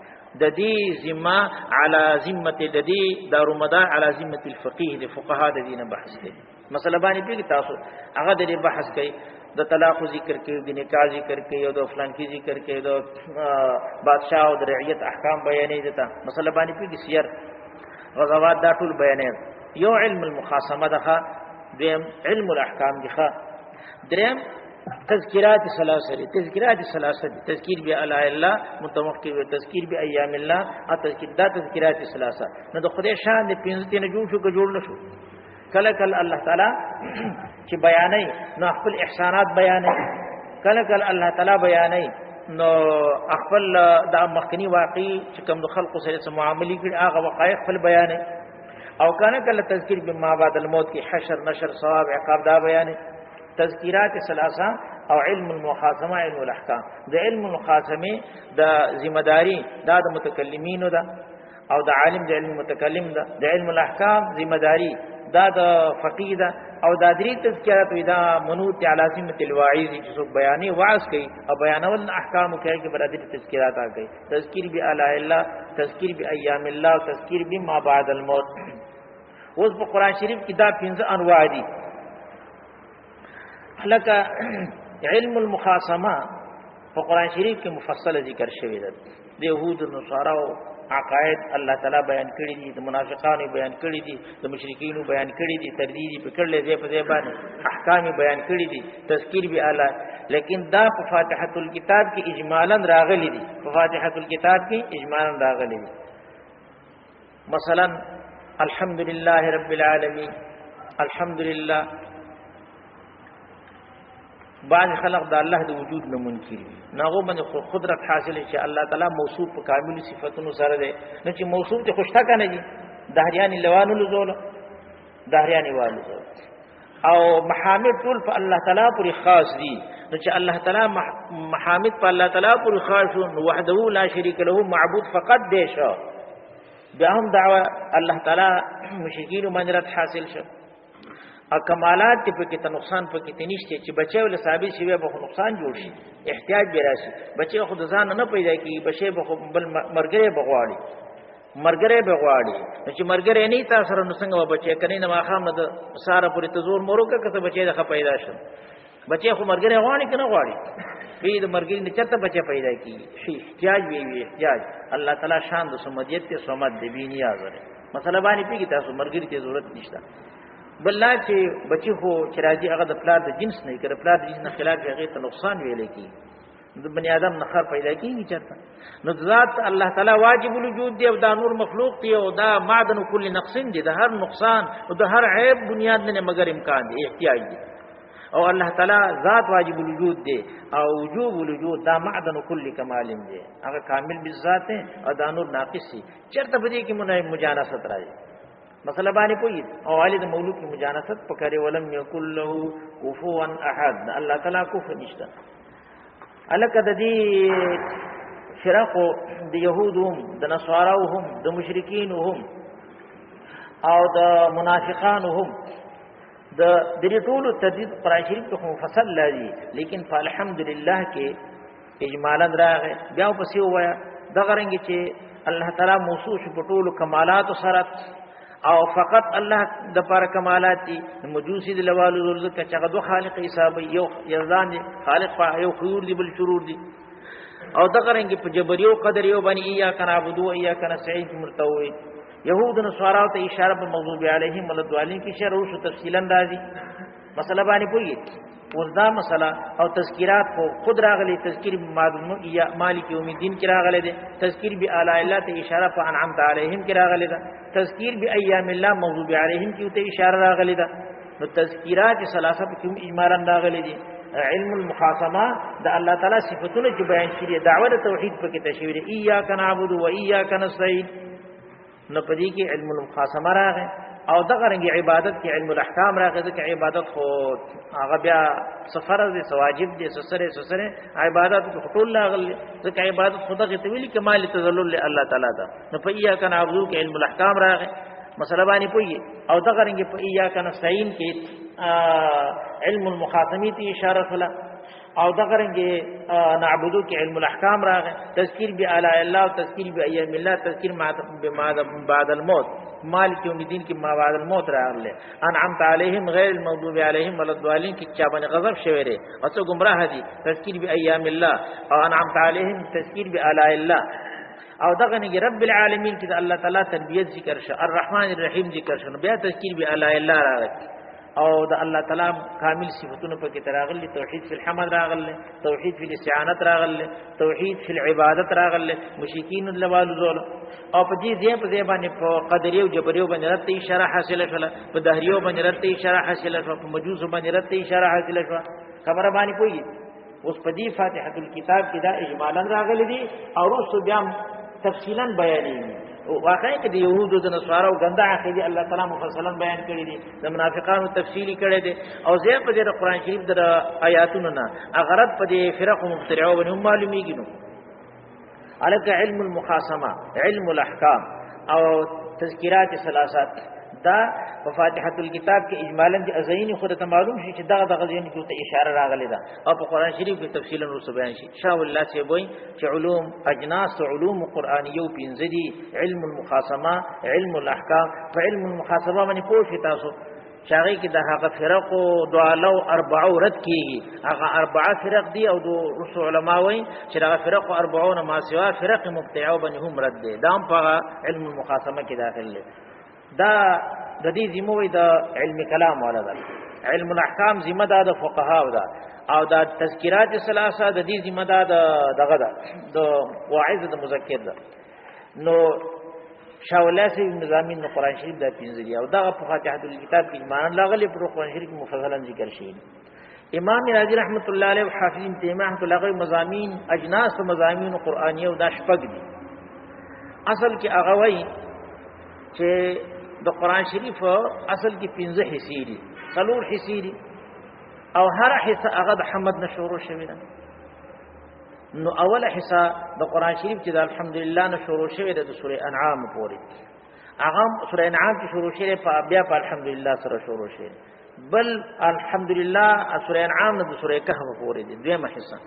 د دې ذمہ علی ذمه د دې دارومدار علی ذمه الفقيه د فقها د دې نه بحث کوي. مسله باندې پیږي تاسو هغه د دې بحث کوي، د طلاق ذکر کوي، د نکاح ذکر کوي، او د فلان کی ذکر کوي، د بادشاہ او د رعیت احکام بیانې دته مسله باندې پیږي، سیر غزوات دا ټول بیانې. یو علم المخاصمه ده، دیم علم الاحکام ده، دریم تذکرات ثلاثه، تذکرات ثلاثه، تذکیر بآلاء الله متوقع و تذکیر بأیام الله، او تذکیر دا تذکرات ثلاثه. نو د خدای شان د پنځه نه جوړ شو که جوړ نشو. کله کله الله تعالی چې بیانې نو خپل احسانات بیانې، کله کله الله تعالی بیانې نو خپل د مخکنی واقعي چې کوم د خلقو سره معاملې کړي هغه وقایع خپل بیانې، او کله کله تذکیر بما بعد الموت کې حشر نشر ثواب عقاب دا بیانې. تذکیرات ثلاثه او علم المخاصمه، علم الاحکام. د علم المخاصمه د ذمہ داری دا د متکلمینو ده، او د عالم د علم متکلم ده. د علم الاحکام ذمہ داری دا د فقيه ده، او د درې تذکرات دا منوط علی ذمه الواعظ چې څوک بیانې واعظ کوي او بیانول احکام کوي کې برادر تذکرات کوي. تذکیر بآلاء الله، تذکیر بأیام الله، تذکیر بما بعد الموت. اوس په قران شریف کې دا 15 انواع دي. لکه علم المخاصمه په قران شریف کې مفصل ذکر شوی ده. د يهود او نصارا عقاید الله تعالی بیان کړی دي، د منافقانو بیان کړی دي، د مشرکینو بیان کړی دي، تردیدی په کړلې ځای په ځای باندې احکام بیان کړی دي، تذکیر به اعلی. لیکن دا په فاتحه الکتاب کې اجمالا راغلي دي، په فاتحه الکتاب کې اجمالا راغلي دي. مثلا الحمدلله رب العالمین، الحمدلله. بعض خلق د الله د وجود نه منکر دي، ناغو باندې قدرت حاصل شي الله تعالی موصوف په کامل صفاتونو سره ده، نو چې موصوف ته خوشتا کنه دي دهریان لوانو لزول، دهریان والو زول، او محامد ټول په الله تعالی پورې خاص دي. نو چې الله تعالی محامد په الله تعالی پورې خاص نو وحده لا شریک له معبود فقط دی شو. بیا هم دعوه الله تعالی مشرکین منجرت حاصل شو. او کمالات چې په کې ته نقصان په کې ته نشته، چې بچي ول ثابت شي به نقصان جوړ شي، احتیاج به راشي. بچي خود ځان نه پیدا کی، بچي به بل مرګره بغواړي، مرګره بغواړي. چې مرګره نه تاسو سره نو څنګه بچي کني نه ماخام د ساره پورې تزور مروکه کته بچي د پیدا شي. بچي خو مرګره غواړي کنه غواړي، په دې مرګري نه چرته بچي پیدا کی شي، احتیاج وی احتیاج. الله تعالی شان د سمدیت ته سمد دی بی نیاز لري. مثلا باندې پیږي تاسو مرګري ته ضرورت نشته. بل چې بچی خو چې راځي هغه د پلار د جنس نه کړه، پلار د جنس نه خلاف هغه ته نقصان ویل کی، د بنی آدم نه خر پیدا کیږي چرته. نو ذات الله تعالی واجب الوجود دی، او دا نور مخلوق دی، او دا معدن کل نقص دی، د هر نقصان او د هر عیب بنیاد نه مگر امکان دی، احتیاج دی. او الله تعالی ذات واجب الوجود دی، او وجوب الوجود دا معدن کل کمال دی، هغه کامل بالذات ہے، او دا نور ناقص دی. چرته بدی کی مجانست راځي. مثلا باندې پوي او والد مولود کی مجانست پکړي، ولم یکل له کفوا احد. الله تعالی کفو نشته. الک د دې فرق د يهودهم، د نصاراهم، د مشرکینهم او د منافقانهم، د دې ټولو تدید قرآن شریف ته مفصل لري، لیکن فالحمدلله کې اجمالا راغی. بیا په سی وایا د غرنګ چې الله تعالی موصوف په ټولو کمالات سره، او فقط الله د پر کمالات دي. مجوسی د لوالو رزق چې هغه دوه خالق حساب یو یزدان دي، خالق یو خيور دي بل شرور دي. او د غرنګ په جبريو قدر یو باندې یا کنا عبدو یا کنا سعید مرتوي. يهود نصارا ته اشاره په مغضوب علیهم ولضالین کی اشاره او تفصیلا راځي مسله باندې پوي اوس دا مسله او تذکیرات خو خود راغلي تذکیر مالک یوم الدین کی راغلي دي تذکیر بآلاء الله ته اشاره په انعمت علیهم کی راغلي ده تذکیر بایام الله مغضوب علیهم کی ته اشاره راغلي ده نو تذکیرات ثلاثه په کوم اجمالا راغلي دي علم المخاصمه د الله تعالی صفاتونه چې بیان کړي دعوت توحید په کې تشویر ایاک نعبد و ایاک نستعین نو پدې کې علم المخاصمه راغی او دغه رنګ عبادت کې علم الاحکام راغی ځکه عبادت خو هغه بیا سفر دي واجب دي سسره عبادت خو ټول راغلی ځکه عبادت خدای ته ویلي کمال تذلل الله تعالی دا نو په ایاک نعبد کې علم الاحکام راغی مسله باندې پوي او دغه رنګ په ایاک نستعین کې علم المخاصمه ته اشاره کړه او دغه رنګ نعبدو کې علم الاحکام راغی تذکیر بآلاء الله او تذکیر بایام الله تذکیر بعد الموت مالک یوم الدین کې ما بعد الموت راغله انعمت علیهم غیر المغضوب علیهم ولضالین کې چا باندې غضب شوی دی او څو گمراه دي تذکیر بایام الله او انعمت علیهم تذکیر بآلاء الله او دغه نه رب العالمین کې الله تعالی تربیت ذکر شه الرحمن الرحیم ذکر شه بیا تذکیر بآلاء الله راغی او د الله تعالی کامل صفاتونه په کې تراغلي توحید فی الحمد راغله توحید فی الاستعانت راغله توحید فی العبادت راغله مشرکین اللوال زول او په دې ځای په ځای باندې په قدریو جبریو باندې رات اشاره حاصله شوه په دهریو باندې رات اشاره حاصله شوه په مجوس باندې رات اشاره حاصله شوه خبره باندې پوي اوس په دې فاتحه الکتاب کې دا اجمالا راغلي دي او رسو بیا تفصیلا بیانېږي واقعي کې د يهودو د نصارو غنده عقیده الله تعالی مفصلا بیان کړی دي د منافقانو تفصیلی کړی دي او زه په دې قرآن شریف د آیاتونو نه اغرب په دې فرق مبتدعو باندې معلومیږي نو الک علم المخاصمه علم الاحکام او تذکیرات ثلاثات دا په فاتحه الكتاب کې اجمالا د ازین خود ته معلوم شي چې دغه ځین کې ته اشاره راغلی ده او په قران شریف کې تفصیلا ورسره بیان شي شاء الله چې وایي چې علوم اجناس علوم قرانیو پنځه دي علم المخاصمه علم الاحکام په علم المخاصمه باندې پوښی تاسو شاغي کې د هغه فرق او دعالو اربعو رد کیږي هغه اربعه فرق دي او د رسول علماء وایي چې هغه فرق 40 ما سوا فرق مبتدعو باندې هم رد دي دا هم په علم المخاصمه کې داخل دي دا د دې ذمہ وي د علم کلام والا ده علم الاحکام ذمہ ده د فقها ده او د تذکیرات ثلاثه د دې ذمہ ده دغه ده د واعظ د مذکر ده نو شاولاسي نظامی نو قران شریف د پنځه دی او دغه په فاتحه الکتاب کې ایمان لاغلی پر قران شریف مفصلا ذکر شي امام رازی رحمت الله علیه او حافظ ابن تیمیه رحمت الله علیه مضامین اجناس او مضامین قرآنیه او د شپږ دي اصل کې هغه وایي چې د قرآن شریف اصل کې 15 حصے دي څلور حصے دي او هر حصہ هغه د حمد نشورو شوی ده نو اوله حصہ د قرآن شریف چې د الحمدلله نشورو شوی ده د سوره انعام پورې هغه سوره انعام کې شروع شوی په بیا په الحمدلله سره شروع شوی بل الحمدلله سوره انعام د سوره کهف پورې دي دیمه حصہ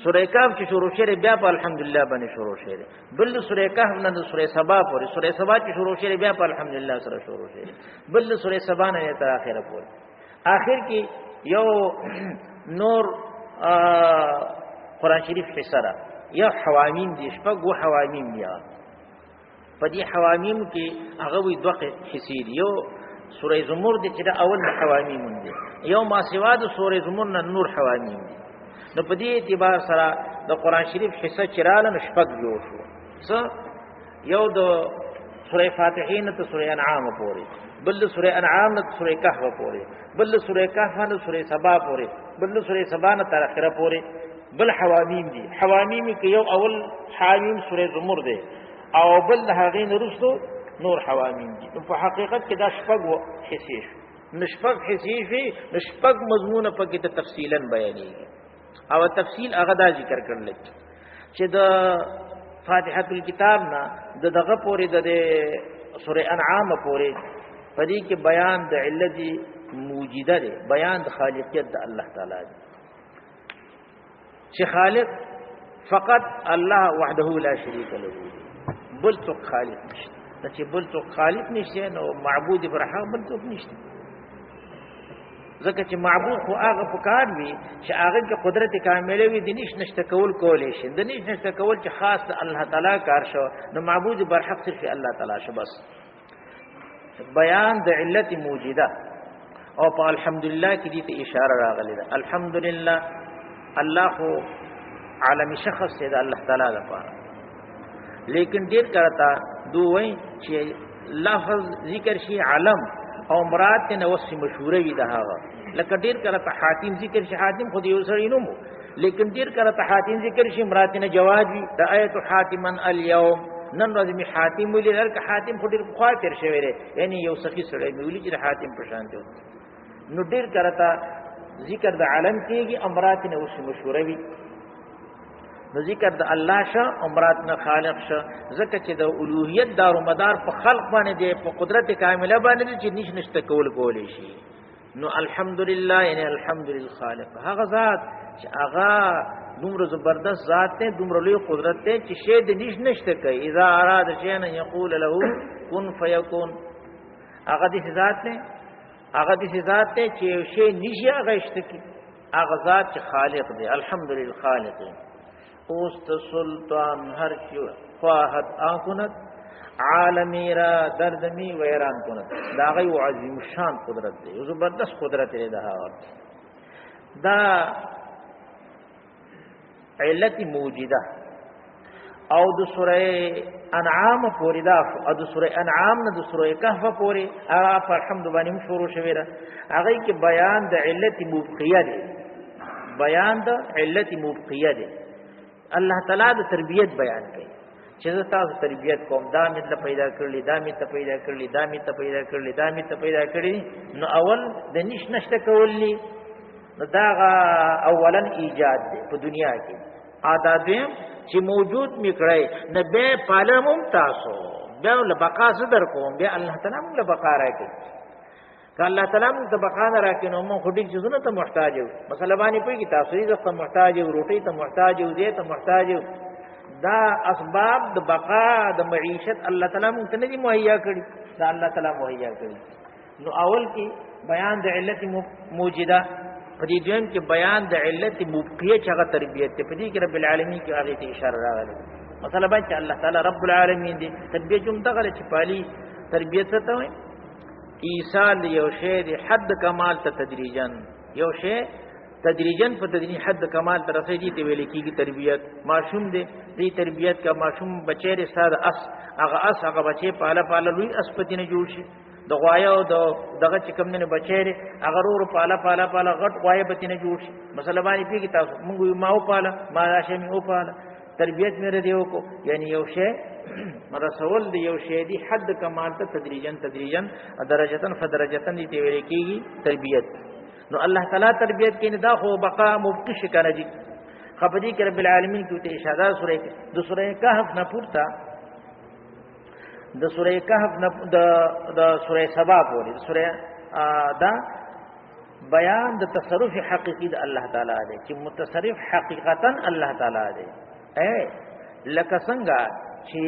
سوره کهف چې شروع شوی بیا په الحمدلله باندې شروع شوی بل سوره کهف نه د سوره سبا پورې سوره سبا چې شروع شوی بیا په الحمدلله سره شروع شوی بل سوره سبا نه تر اخره پورې اخر کې یو نور قرآن شریف حصہ یا حوامیم دي شپږ و حوامیم دي په دې حوامیم کې هغه وي دوه حصے دي یو سوره زمر دي چې اول حوامیم دي یو ما سوا د سوره زمر نه نور حوامیم دي نو په دې اعتبار سره د قرآن شریف حصہ چراله شپږ جوړ شو یو د سوره فاتحه نه ته سوره انعام پورې بل سوره انعام نه سوره کهف پورې بل سوره کهف نه سوره سبا پورې بل سوره سبا نه تر اخره پورې بل حوامیم دي حوامیم کې یو اول حامیم سوره زمر دی او بل هغه نرسو نور حوامیم دي په حقیقت کې دا شپږ حصے نشپږ حصے شي نشپږ مضمون په کې ته تفصیلا بیانېږي او تفصیل هغه دا ذکر کړل چې د فاتحه الکتاب نه دغه پورې د سوره انعام پورې په دې کې بیان د علت موجوده دی بیان د خالقیت د الله تعالی دی چې خالق فقط الله وحده لا شریک له بل څوک خالق نشته چې بل څوک خالق نشته نو معبود پر حق بل څوک نشته ځکه چې معبود خو هغه پکار وي چې هغه کې قدرت کامله وي د نشته کول کولې شي د نشته کول چې خاص الله تعالی کار شو نو معبود پر حق صرف الله تعالی شو بس بیان د علت موجوده او په الحمدلله کې دې ته اشاره راغلی ده. الحمدلله الله خو عالمی شخص دی الله تعالی لپاره، لیکن ډیر کرتا دوی چې لفظ ذکر شي علم او مراد نه وصف مشهور وي ده هغه، لکه ډیر کرتا حاتم ذکر شي، حاتم خو یو سړی نوم، لیکن ډیر کرتا حاتم ذکر شي مراد نه جواز وي. د آیت حاتما اليوم نن ورځ می حاتم ویل، هر حاتم خو ډیر خو تیر شوی دی، یعنی یو سخی سړی ویل چې حاتم په شان دی. نو ډیر کرتا ذکر د عالم کېږي امرات نه وصف مشهور وي، نو ذکر د الله شه امرات نه خالق شه، ځکه چې د اولوہیت دار و مدار په خلق باندې دی، په قدرت کامله باندې دی چې نشته کولای شي. نو الحمدلله یعنی الحمدلله خالق هغه ذات چې هغه دومره زبردست ذات ته، دومره لوی قدرت ته چې شی د نشته کوي. اذا اراد شیئا یقول له کن فیکون، هغه دې ذات نه، هغه دې ذات ته چې شی نشي هغه شته کی، هغه ذات چې خالق دی. الحمدلله خالق اوست سلطان هر چی خواهد آنکند، عالمی را دردمی ویران کند. دا غی و عظیم شان قدرت دی، زبردست قدرت دی. دا علت موجوده او د سوره انعام پوری دا، او د سوره انعام نه د سوره کهف پوری هغه په الحمد باندې شروع شوی دا. هغه کې بیان د علت مبقیه دی، بیان د علت مبقیه دی. الله تعالی د تربیت بیان کوي چې زه تاسو تربیت کوم، دا مې ته پیدا کړلی، دا مې ته پیدا کړلی، دا مې ته پیدا کړلی، دا مې ته پیدا کړی. نو اول د نشته کولی، نو دا اولا ایجاد دی په دنیا کې. عادتیم چې موجود میکړی نه به پالمم تاسو، بیا له بقا صدر کوم، بیا الله تعالی موږ له بقا راکړي. که الله تعالی موږ ته بقا نه راکړي نو موږ خو ډېر څیزونو ته محتاج یو. مثلا باندې پوهېږي تاسو رزق ته محتاج یو، روټۍ ته محتاج یو، ځای ته محتاج یو. دا اسباب د بقا د معیشت الله تعالی موږ ته نه دي مهیا کړي، دا الله تعالی مهیا کړي. نو اول کې بیان د علت موجوده، په دې دویم کې بیان د علت مبقیه چې هغه تربیت ته، په دې کې رب العالمین کې هغه ته اشاره راغله. مثلا باندې الله تعالی رب العالمین دی، تربیت هم دغه چې پالي. تربیت څه ته وایي؟ ایصال یو شی دی حد کمال ته تدریجن، یو شی تدریجن په تدریج حد کمال ته رسېږي ته ویل کېږي تربیت. ماشوم دی، دې تربیت کا ماشوم بچی دی ساده اس، هغه بچی پاله لوی اس پتی نه جوړ شي. د غوايه او دغه چې کوم نه بچی دی هغه ورو پاله غټ غوايه پتی نه جوړ شي. مثلا باندې پیږي تاسو موږ ما او پاله ما راشه می او پاله، تربیت مې ردیو کو، یعنی یو شی رسول دی، یو شی دی حد کمال ته تدریجن درجتن فدرجتن دي ویل کېږي تربیت. نو الله تعالی تربیت کې نه دا خو بقا مبقی شکنه جی. خبردي کې رب العالمین کې ته اشاره سورې د سورې کهف نه پورته، د سورې کهف نه د سورې سبا پورې سورې دا بیان د تصرف حقیقي د الله تعالی دی چې متصرف حقیقتا الله تعالی دی. لکه څنګه چې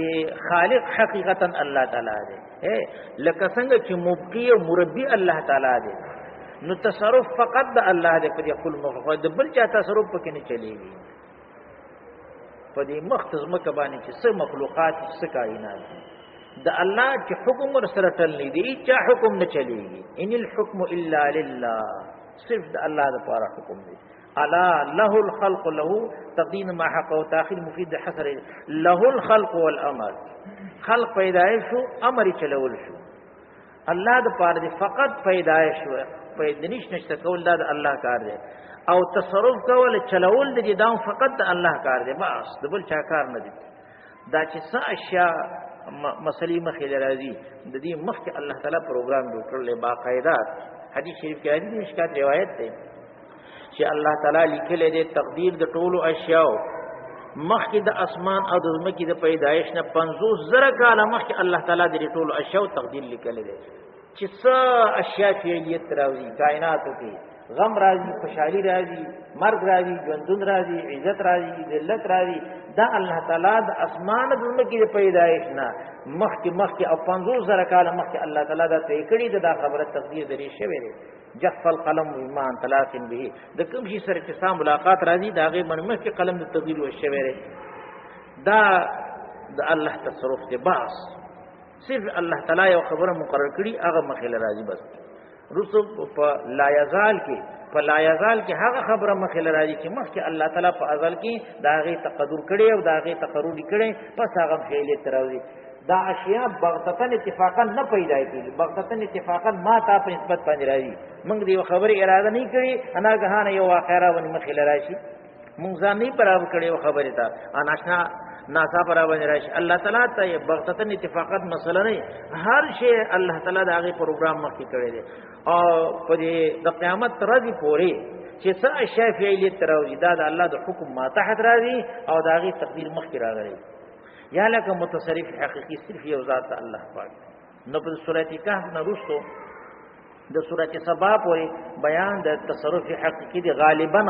خالق حقیقتا الله تعالی دی، لکه څنګه چې مبقی او مربي الله تعالی دی. نو تصرف فقط د الله دی، په دې خپل مخلوق د بل چا تصرف پکې نه چلیږي. په دې مختص مکه باندې چې څه مخلوقات څه کائنات د الله چې حکم ورسره تللی دی، چا حکم نه چلیږي. ان الحكم الا لله، صرف د الله لپاره حکم دی. الا له الخلق، له تقدیم ما حق او تاخير مفید حصر، له الخلق والامر، خلق پیدایش شو، امر چلول شو. الله د پاره دی فقط پیدایش شو، پیدنیش نشته کول دا د الله کار دی، او تصرف کول چلول د دې دام فقط د الله کار دی، بس د بل چا کار نه دی. دا چې څه اشیاء مسلې مخې راځي د دې مخکې الله تعالی پروګرام جوړ کړل باقاعده. حدیث شریف کې حدیث مشکات روایت دی چې الله تعالی لیکل دی تقدیر د ټولو اشیاء مخکې د اسمان او د ځمکې د پیدایش نه 50,000 کاله مخکې الله تعالی د ټولو اشیاء تقدیر لیکل دی چې څه اشیاء فعلیت راوځي کائناتو کې، غم راځي، خوشحالي راځي، مرګ راځي، ژوندون راځي، عزت راځي، ذلت راځي. دا الله تعالی د اسمان د ځمکې د پیدایش نه مخکې او 50,000 کاله مخکې الله تعالی دا طے کړي دا خبره تقدیر درې شوی دی. جف القلم ایمان تلاقین به، د کوم شي سره چې سم ملاقات راځي دا غي منمه کې قلم د تقدیر و شوی دی. دا د الله تصرف دی، بس صرف الله تعالی یو خبره مقرر کړي هغه مخې راځي بس. رسو په لا یزال کې هغه خبره مخې راځي چې مخکې الله تعالی په ازل کې دا غي تقدر کړي او دا غي تقرر کړي پس هغه فعل تراوي. دا اشیاء بغتتن اتفاقا نه پیدا کیږي، بغتتن اتفاقا ما تا په نسبت باندې راځي. موږ دې خبره اراده نه کړي انا غهانه یو واقعره ونی مخې راشي، موږ ځان نه پراب کړي او خبره تا اناشنا ناسا پر باندې راشي. الله تعالی ته بغتتن اتفاقات مسله نه، هر شی الله تعالی دا غي پروګرام مخکې کړی دی او په دې د قیامت ورځې پورې چې څه اشیاء فعلیت راوي دا د الله د حکم ما تحت راځي او دا غي تقدیر مخکې راغلی. یا لکه متصرف حقیقی صرف یو ذات الله پاک. نو په سورۃ کهف نه رسو د سورۃ سبا پورې بیان د تصرف حقیقی دی غالبا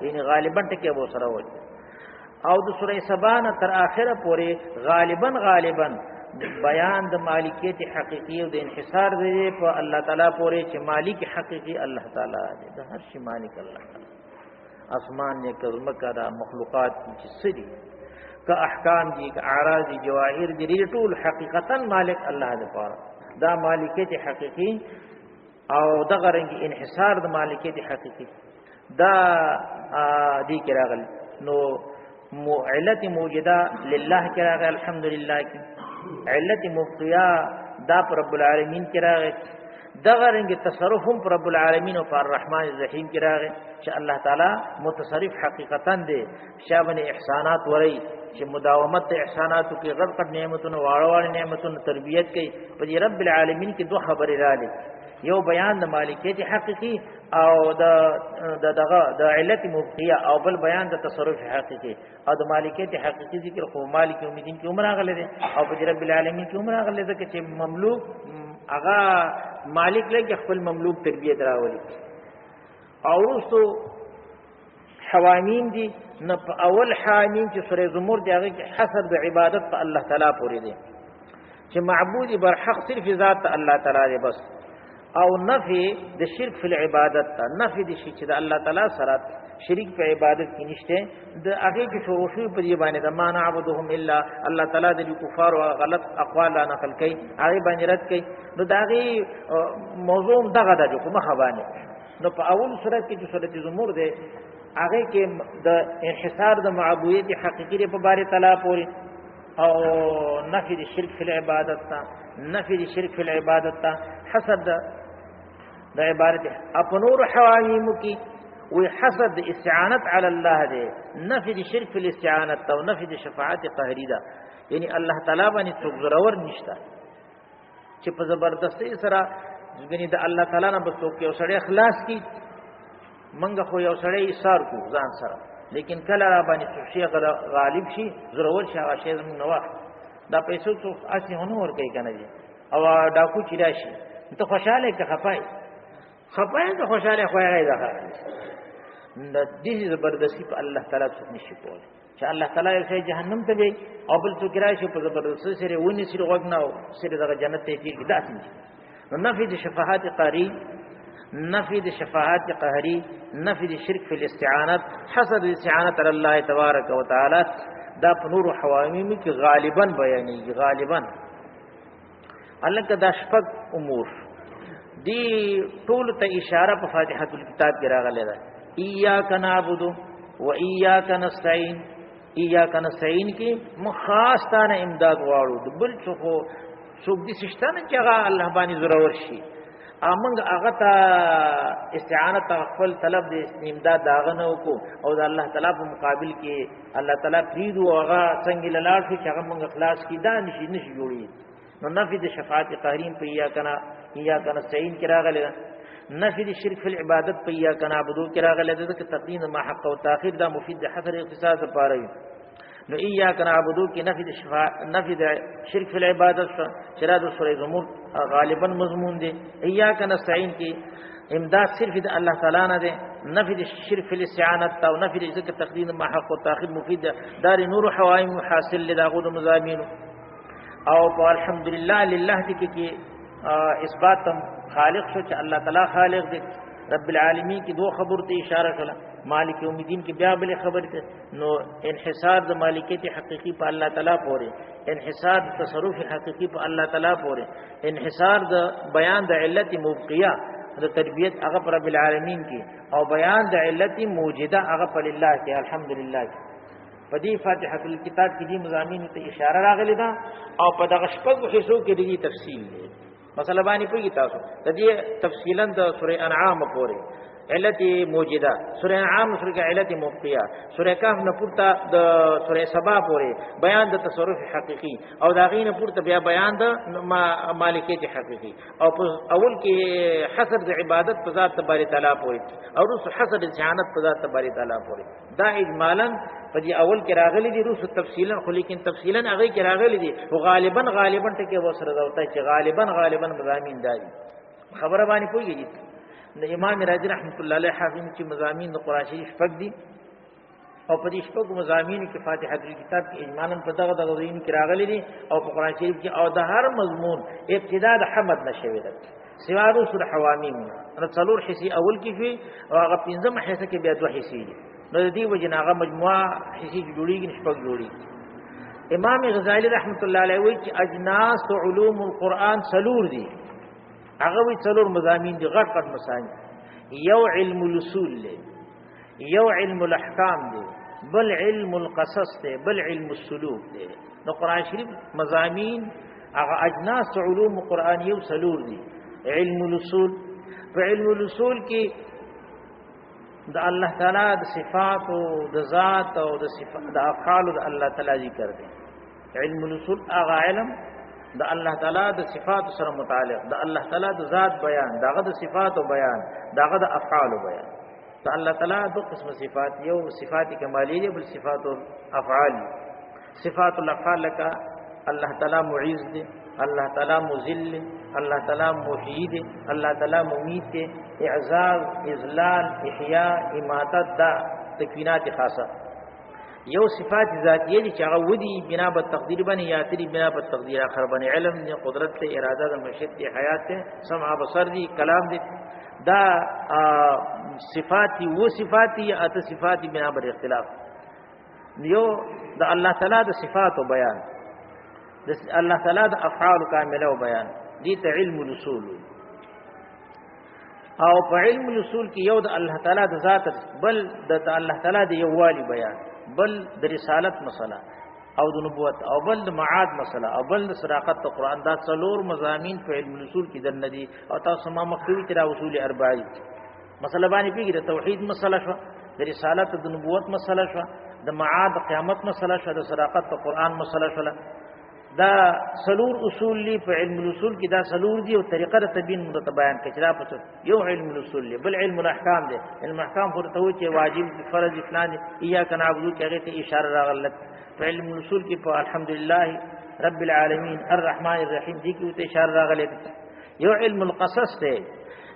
یعنی غالبا ټکی وو سره وایي او د سورۃ سبا نه تر اخره پورې غالبا بیان د مالکیت حقیقی او د انحصار دی په الله تعالی پورې چې مالک حقیقی الله تعالی دی، د هر شي مالک الله تعالی. اسمان نه کزمکه دا مخلوقات چې سدي که احکام دي که اعراض دي جواهر دي ټول حقیقتا مالک الله دی پاره. دا مالکیت حقیقی او دغه رنګ انحصار د مالکیت حقیقی دا دی کې راغلی. نو علت موجوده لله کې راغی الحمدلله کې، علت مبقیه دا پر رب العالمین کې راغی. دغه رنګ تصرف هم پر رب العالمین او پر الرحمن الرحیم کې راغی چې الله تعالی متصرف حقیقتا دی. شابن احسانات ورای چې مداومت احساناتو کې غرق نعمتونو واړه نعمتونو تربیت کوي. په دې رب العالمین کې دوه خبرې راغلي، یو بیان د مالکیت حقیقی او د علت مبقیه او بل بیان د تصرف حقیقی. او د مالکیت حقیقی ذکر خو مالک یوم الدین کې عمر غلې دي او په رب العالمین کې عمر غلې ده چې مملوک هغه مالک لکه خپل مملوک تربیت راولي. او رسو حوامیم دي نه اول حامیم چې سورې زمر دی هغه کې حصر د عبادت په الله تعالی پورې دي چې معبود برحق صرف ذات الله تعالی دی بس. او نفی د شرک فی العبادت تا، نفی د شرک چې د الله تعالی سره شریک په عبادت کې نشته د هغه کې شروع شوی په دې باندې د ما نعبدهم الا الله تعالی د کفار او غلط اقوال نه نقل کوي هغه باندې رد کوي. نو داغي موضوع دغه د کومه خبانه. نو په اول سورۃ کې چې سورۃ زمر ده هغه کې د انحصار د معبودیت حقیقی په باره تعالی پوری او نفی د شرک فی العبادت تا، نفی د شرک فی العبادت تا حسد د عبادت اپنور حوامیم کی وی حسد استعانت علی الله دی، نفی د شرک فی الاستعانت او نفی د شفاعت قهری دا. یعنی الله تعالی باندې څوک ضرور نشته چې په زبردستی سره غنی د الله تعالی نه بس څوک یو سړی اخلاص کی منګه خو یو سړی ایثار کو ځان سره، لیکن کله را باندې شي غالب شي ضرور شي هغه شی زموږ نو دا پیسو څو اسی هنو ور کوي کنه دي او ډاکو چې راشي ته خوشاله که خپای ته خوشاله خوای دا د دې زبردستی په الله تعالی څخه نشي کولای چې الله تعالی یې جهنم ته وي او بل څوک راشي په زبردستی سره ونی سره وګناو سره دغه جنت ته تیر کیدا سي. نو نفي د شفاعت قهري، نفي د شفاعت قهري، نفي د شرک فی الاستعانت، حسد الاستعانت علی الله تبارک وتعالى دا په نور حوامیم کې غالبا بیانېږي. غالبا الکه دا شپږ امور دی ټول ته اشاره په فاتحه الكتاب کې راغلی ده. ایاک نعبد و ایاک نستعين، ایاک نستعين کې مخاصتانه امداد غواړو د بل څوک دي سشتانه چې هغه الله باندې ضرور شي امنګ هغه ته استعانت خپل طلب د امداد داغه نه وکړو او د الله تعالی په مقابل کې الله تعالی پریدو هغه څنګه لاله شي چې هغه موږ اخلاص کې دا نشي جوړي. نو نفي د شفاعت قهرین په ایاک نستعين کې راغلی، نفي د شرک فی العبادت په ایاک نعبدو کې راغلی ده چې تقدیم ما حق او تاخير دا مفید د حصر اختصاص لپاره وي. نو ایاک نعبدو کې نفي د شرک فی العبادت شرع د سورې زمر غالبا مضمون دي. ایاک نستعين کې امداد صرف د الله تعالی نه ده، نفي د شرک فی الاستعانت او نفي د ذکر تقدیم ما حق او تاخير مفید دار نور حوائم حاصل لداغود مزامین. او په الحمدلله لله دې کې اثبات خالق شو چې الله تعالی خالق دی رب العالمین کی دو خبر ته اشاره کړه، مالک یوم الدین کی بیا بل خبر ته. نو انحصار د مالکیت حقیقی په الله تعالی پورې، انحصار د تصرف حقیقی په الله تعالی پورې، انحصار د بیان د علت مبقیه د تربیت هغه پر رب العالمین کی، او بیان د علت موجوده هغه پر الله کی. الحمدلله په دې فاتحه الکتاب کې دې مضامین ته اشاره راغلی ده، او په دغه شپږو حصو کې دې تفصیل دی. مثلا باندې پوهیږئ تاسو د دې تفصیلا د سوره انعام پورې علت موجوده، سوره انعام سوره کې علت مبقیه، سوره کهف نه پورته د سوره سبا پورې بیان د تصرف حقیقی، او دا غي نه پورته بیا بیان د مالکیت حقیقی، او اول کې حصر د عبادت په ذات تبارک تعالی پورې، او رس حصر د ذهانت په ذات تبارک تعالی پورې. دا اجمالا په دې اول کې راغلي دي، روس تفصیلا، خو لیکن تفصیلا هغه کې راغلي دي، او غالبا ټکي وسره راوته چې غالبا مضامین دي. خبره باندې پوهیږي د امام رازی رحمت الله علیه حافظ چې مضامین د قرآن شریف شپږ دي، او په دې شپږ مضامین کې فاتحه الکتاب کې اجمالا په دغه ځایونو کې راغلي دي، او په قرآن شریف کې او د هر مضمون ابتدا د حمد نشوي ده، سوا د سوره حوامیم نو څلور حصے اول کې شي، او هغه پنځم حصہ کې بیا دوه حصے دي. نو د دې وجه هغه مجموعه حصے جوړیږي، شپږ جوړیږي. امام غزالی رحمت الله علیه وایي چې اجناس علوم القرآن څلور دي، هغه وی څلور مضامین دي غټ مسائل. یو علم الاصول دی، یو علم الاحکام دی، بل علم القصص دی، بل علم السلوک دی. نو قرآن شریف مضامین هغه اجناس علوم قرآن یو څلور دي. علم الاصول، په علم الاصول کې د الله تعالی د صفات او د ذات او د صفات د افعال د الله تعالی ذکر دی. علم الاصول هغه علم د الله تعالی د صفات سره متعلق، د الله تعالی د ذات بیان، دغه د صفات او بیان، دغه د افعال او بیان. د الله تعالی دو قسم صفات، یو صفات کمالیه بل صفات افعال. صفات الافعال لك الله تعالی معز دی، الله تعالی مذل دی، الله تعالی محیی دی، الله تعالی ممیت دی، اعزاز، اذلال، احیاء، اماتت، دا تکوینات خاصه. یو صفات ذاتیه دي چې هغه ودی بنا په تقدیر باندې یا تری بنا په تقدیر اخر باندې، علم دی، قدرت دی، اراده دی، مشیت دی، حیات دی، سمع بصر دی، کلام دی. دا صفات دی، وہ صفات دی یا اته صفات دی بنا پر اختلاف. یو د الله تعالی د صفات او بیان، د الله تعالی د افعال کامله او بیان، دي ته علم الاصول. او په علم الاصول کې یو د الله تعالی د ذات، بل د الله تعالی د یووالي بیان، بل د رسالت مسله او د نبوت، او بل د معاد مسله، او بل د صداقت د قرآن. دا څلور مضامین په علم الاصول کې دنه دي. او تاسو ما مخکوي چې دا اصول اربعه مسله باندې پیږي، د توحید مسله شو، د رسالت د نبوت مسله شو، د معاد قیامت مسله شو، د صداقت د قرآن مسله شو. دا څلور اصول لی په علم الاصول کې، دا څلور دي، او طریقه د تبیین مدته بیان کړي. دا په یو علم الاصول لی، بل علم الاحکام دی. علم الاحکام ورته وایي چې واجب، فرض، اسلام دي، اياک نعبد کې هغه ته اشاره راغله. په علم الاصول کې په الحمدلله رب العالمین الرحمن الرحیم دي کې ته اشاره راغله. یو علم القصص دی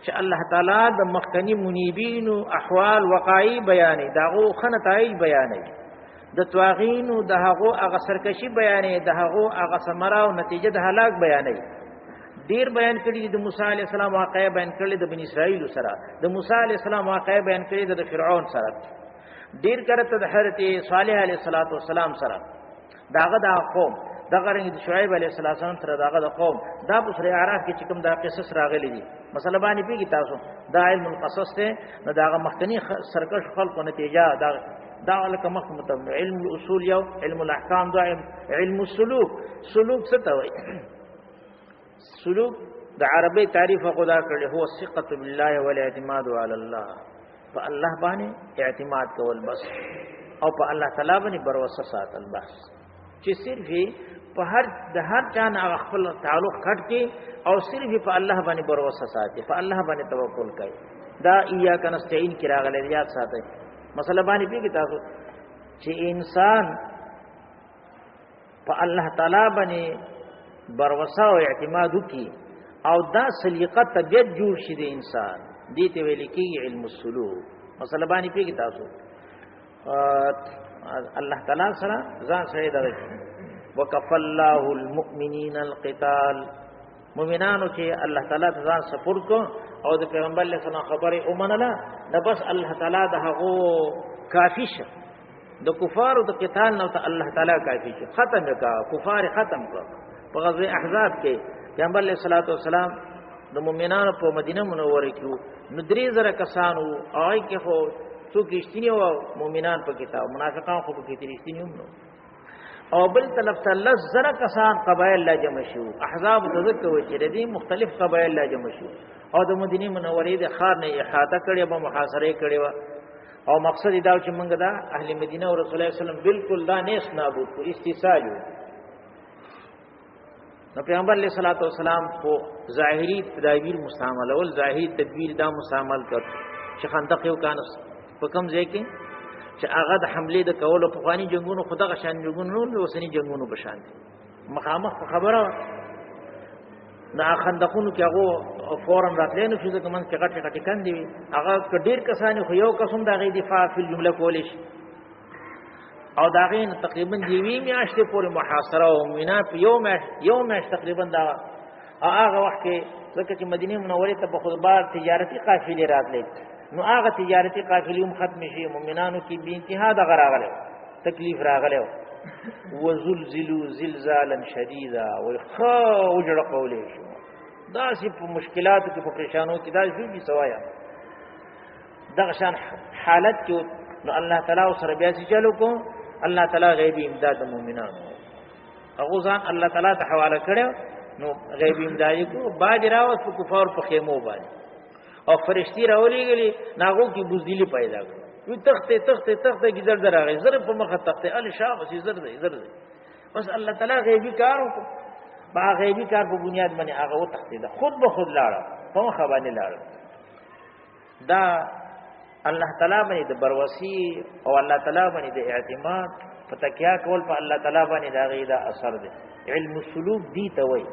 چې الله تعالی د مخکنی منیبین احوال وقایع بیانې، داغو خنتایج بیانې، د تواغین او د هغه هغه سرکشي بیانې، د هغه هغه ثمره او نتیجه د هلاک بیانې. ډیر بیان کړي د موسی علی السلام واقعې بیان کړي د بنی اسرائیل سره، د موسی علی السلام واقعې بیان کړي د فرعون سره، ډیر کرته د حضرت صالح علیه السلام سره، داغه د قوم، دغه رنګ د شعیب علیه السلام سره، داغه د قوم. دا په سوره اعراف کې چې کوم دا قصص راغلي دي، مثلا باندې پیږي تاسو دا علم القصص ته نو داغه مخکنی سرکش خلق نتیجه دا لکه مخمت علم الاصول یو، علم الاحکام دو، علم السلوک. سلوک څه ته وایي؟ سلوک د عربی تعریف خدا کړي، هو الثقه بالله والاعتماد على الله، په الله باندې اعتماد کول بس، او په الله تعالی باندې باور ساتل بس. چې صرف په هر چا نه خپل تعلق کټ کې، او صرف په الله باندې باور ساتي، په الله باندې توکل کوي. دا اياک نستعين کې راغلي، یاد ساتئ. مسله باندې پیږي تاسو چې انسان په الله تعالی باندې باور او اعتماد وکي، او دا سلیقه طبيعت جوړ شي د انسان، دې ته ویل کېږي علم السلوک. مسله باندې پیږي تاسو الله تعالی سره ځان سره دا وکف الله المؤمنین القتال، مؤمنانو چې الله تعالی ته ځان سپورټ کو او د پیغمبر علیه السلام خبره اومنله نو بس الله تعالی د هغه کافی شه د کفارو د قتال نو ته الله تعالی کافی شه ختم کا کفار ختم کړ په غزوه احزاب کې پیغمبر علیه السلام د مؤمنانو په مدینه منوره کې نو 3000 کسانو آی کې خو څوک رښتینی او مؤمنان په کتاب منافقان خو په کې رښتینی هم نو او بل طرف ته 10,000 کسان قبایل لا جمع شو احزاب تذکر و چې دي مختلف قبایل لا جمع شو او د مدینه منورې د خار نه احاطه کړي به محاصره کړي او مقصد دا چې موږ دا اهل مدینه او رسول الله صلی الله علیه وسلم بالکل دا نس نابود کو استیصال نو پیغمبر علیه الصلاۃ والسلام کو ظاهری تدابیر مستعمل او ظاهری تدبیر دا مستعمل کړ چې خندق یو کانس په کوم ځای کې چې هغه د حمله د کولو په خواني جنگونو خدغه شان جنگونو نو وسنی جنگونو بشان مخامخ خبره دا خندقونو کې هغه فورن راتلې نو چې کوم کې غټه غټه کاندي هغه ډیر کسان خو یو قسم دا غي دفاع فی الجمله کولې شي او دا غین تقریبا دیوی میاشتې پورې محاصره او مینا په یو میاشت تقریبا دا هغه وخت کې ځکه چې مدینه منوره ته په خودبار تجارتی قافلې راتلې نو هغه تجارتی قافلې هم ختم شي مؤمنانو کې به انتها د غراغله تکلیف راغله وزلزلوا زلزالا شديدا وخوجر قوله شو دا سی په مشکلاتو کې په پریشانو کې دا شي سوایا دغه شان حالت کې نو الله تعالی سره بیا چې چلو کو الله تعالی غیبی امداد مؤمنانو هغه ځان الله تعالی ته حواله کړو نو غیبی امداد کو باج راوس په کفار په خیمو باندې او فرشتي راولېږي ناغو کې بوزدلی پیدا کړ وی تخته گذر دراغی زر په مخه تخته ال شاه وسی زر دی بس الله تعالی غیبی کار وکړ با غیبی کار په بنیاد باندې هغه و تخته ده خود به خود لاړ په مخه باندې لاړ دا الله تعالی باندې د بروسی او الله تعالی باندې د اعتماد په تکیا کول په الله تعالی باندې دا غیدا اثر ده علم السلوک دی ته وای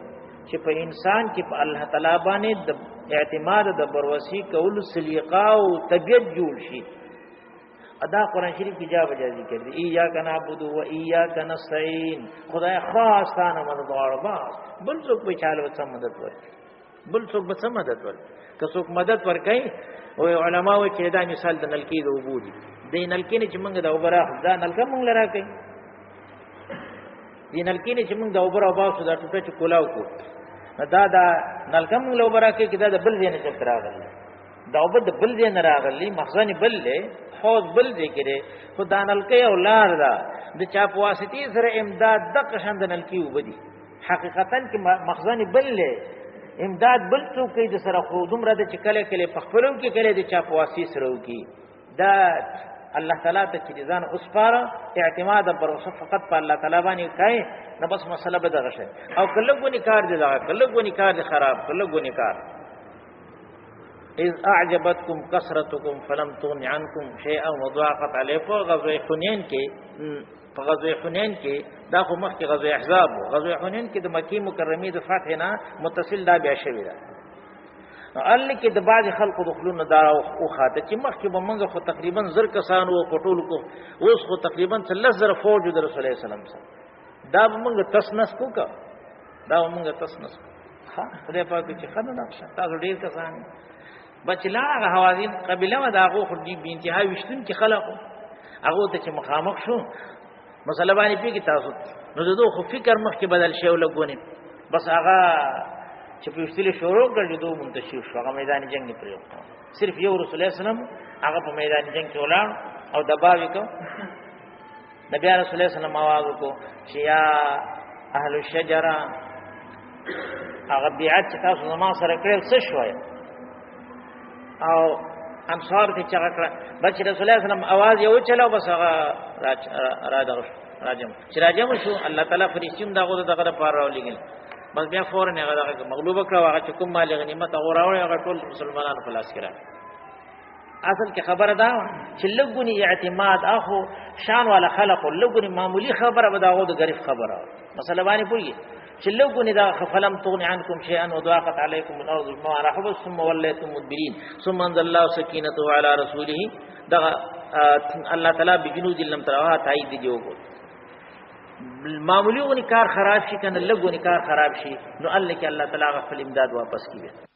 چې په انسان کې په الله تعالی باندې د اعتماد د بروسی کول سلیقه او طبيعت جوړ شي ادا قرآن شریف کی جا بجا ذکر دی ایاک نعبد و ایاک نستعین خدای خاص تانا مدد غواړو باس بل څوک به چاله وڅ مدد ورکړي بل څوک به مدد ورکړي که څوک مدد ورکړي او علماء و چې دا مثال د نلکی د وبودي د نلکی نه چې موږ د اوبره دا نلکه موږ لرا کوي د نلکی نه چې موږ د اوبره باسو دا ټوټه چې کولاو کو دا نلکه موږ له اوبره کې دا د بل ځای نه چت راغلی دا اوبه د بل ځای نه راغلی مخزن بل له حوض بل ځای کې خو دا نلکه یو لار ده د چا په واسطه سره امداد د قشند نلکی وبدي حقیقتا کې مخزن بل له امداد بل څوک د سره خو دومره د چکله کله په خپلو کې کله د چا په واسطه سره وکي دا الله تعالی ته چې ځان اوسپاره اعتماد پر فقط په الله تعالی باندې کوي نو بس مسله به دغه شي او کله ګونی کار دی دا کله ګونی کار دی خراب کله ګونی کار اذ اعجبتكم كثرتكم فلم تغن عنكم شيئا وضاقت عليكم غزوه حنین کې دا خو مخکې غزوه احزاب غزوه حنین کې د مکی مکرمه د فتح نه متصل دا بیا شوی دا ال کې د بعض خلکو دخلون دار او خاطه چې مخکې به موږ خو تقریبا زر کسان او پټول کو اوس خو تقریبا 30,000 فوج د رسول الله سلام سره دا موږ تسنس کو کا دا موږ تسنس ها خدای پاک چې خدای نقشه تاسو ډیر کسان بچلا حوازین قبيله و داغو خو دې به انتهای وشتون چې خلقو هغه ته چې مخامخ شو مسله باندې پیږي تاسو نو دغه خو فکر مخ کې بدل شي ولګونی بس هغه چې په وشتل شروع کړي دوه منتشر شو هغه میدان جنگ نه پریو صرف یو رسول الله سلام هغه په میدان جنگ کې ولاړ او دباوي کو نبی رسول الله سلام आवाज کو چې یا اهل الشجره هغه بیعت چې تاسو زما سره کړل څه شوی او انصار ته چا کړ بچ رسول الله صلی الله علیه وسلم आवाज یو چلاو بس هغه راجم چې راجم شو الله تعالی فرشتیم دغه پار راولېګل بس بیا فورن هغه مغلوب کړ هغه چې کوم مال غنیمت هغه راوړ هغه ټول مسلمانانو خلاص کړه اصل کې خبره دا چې لګونی اعتماد اخو شان والا خلق لګونی معمولی خبره به داغه د غریب خبره مثلا باندې پوری چې لګونی دا فلم تغني عنكم شيئا وضاقت عليكم الارض بما رحبت ثم وليتم مدبرين ثم انزل الله سكينته على رسوله دا الله تعالی بجنود لم ترها تایید دی وګ معمولی غنی کار خراب شي کنه لږ غنی کار خراب شي نو الله کې الله تعالی خپل امداد واپس کیږي.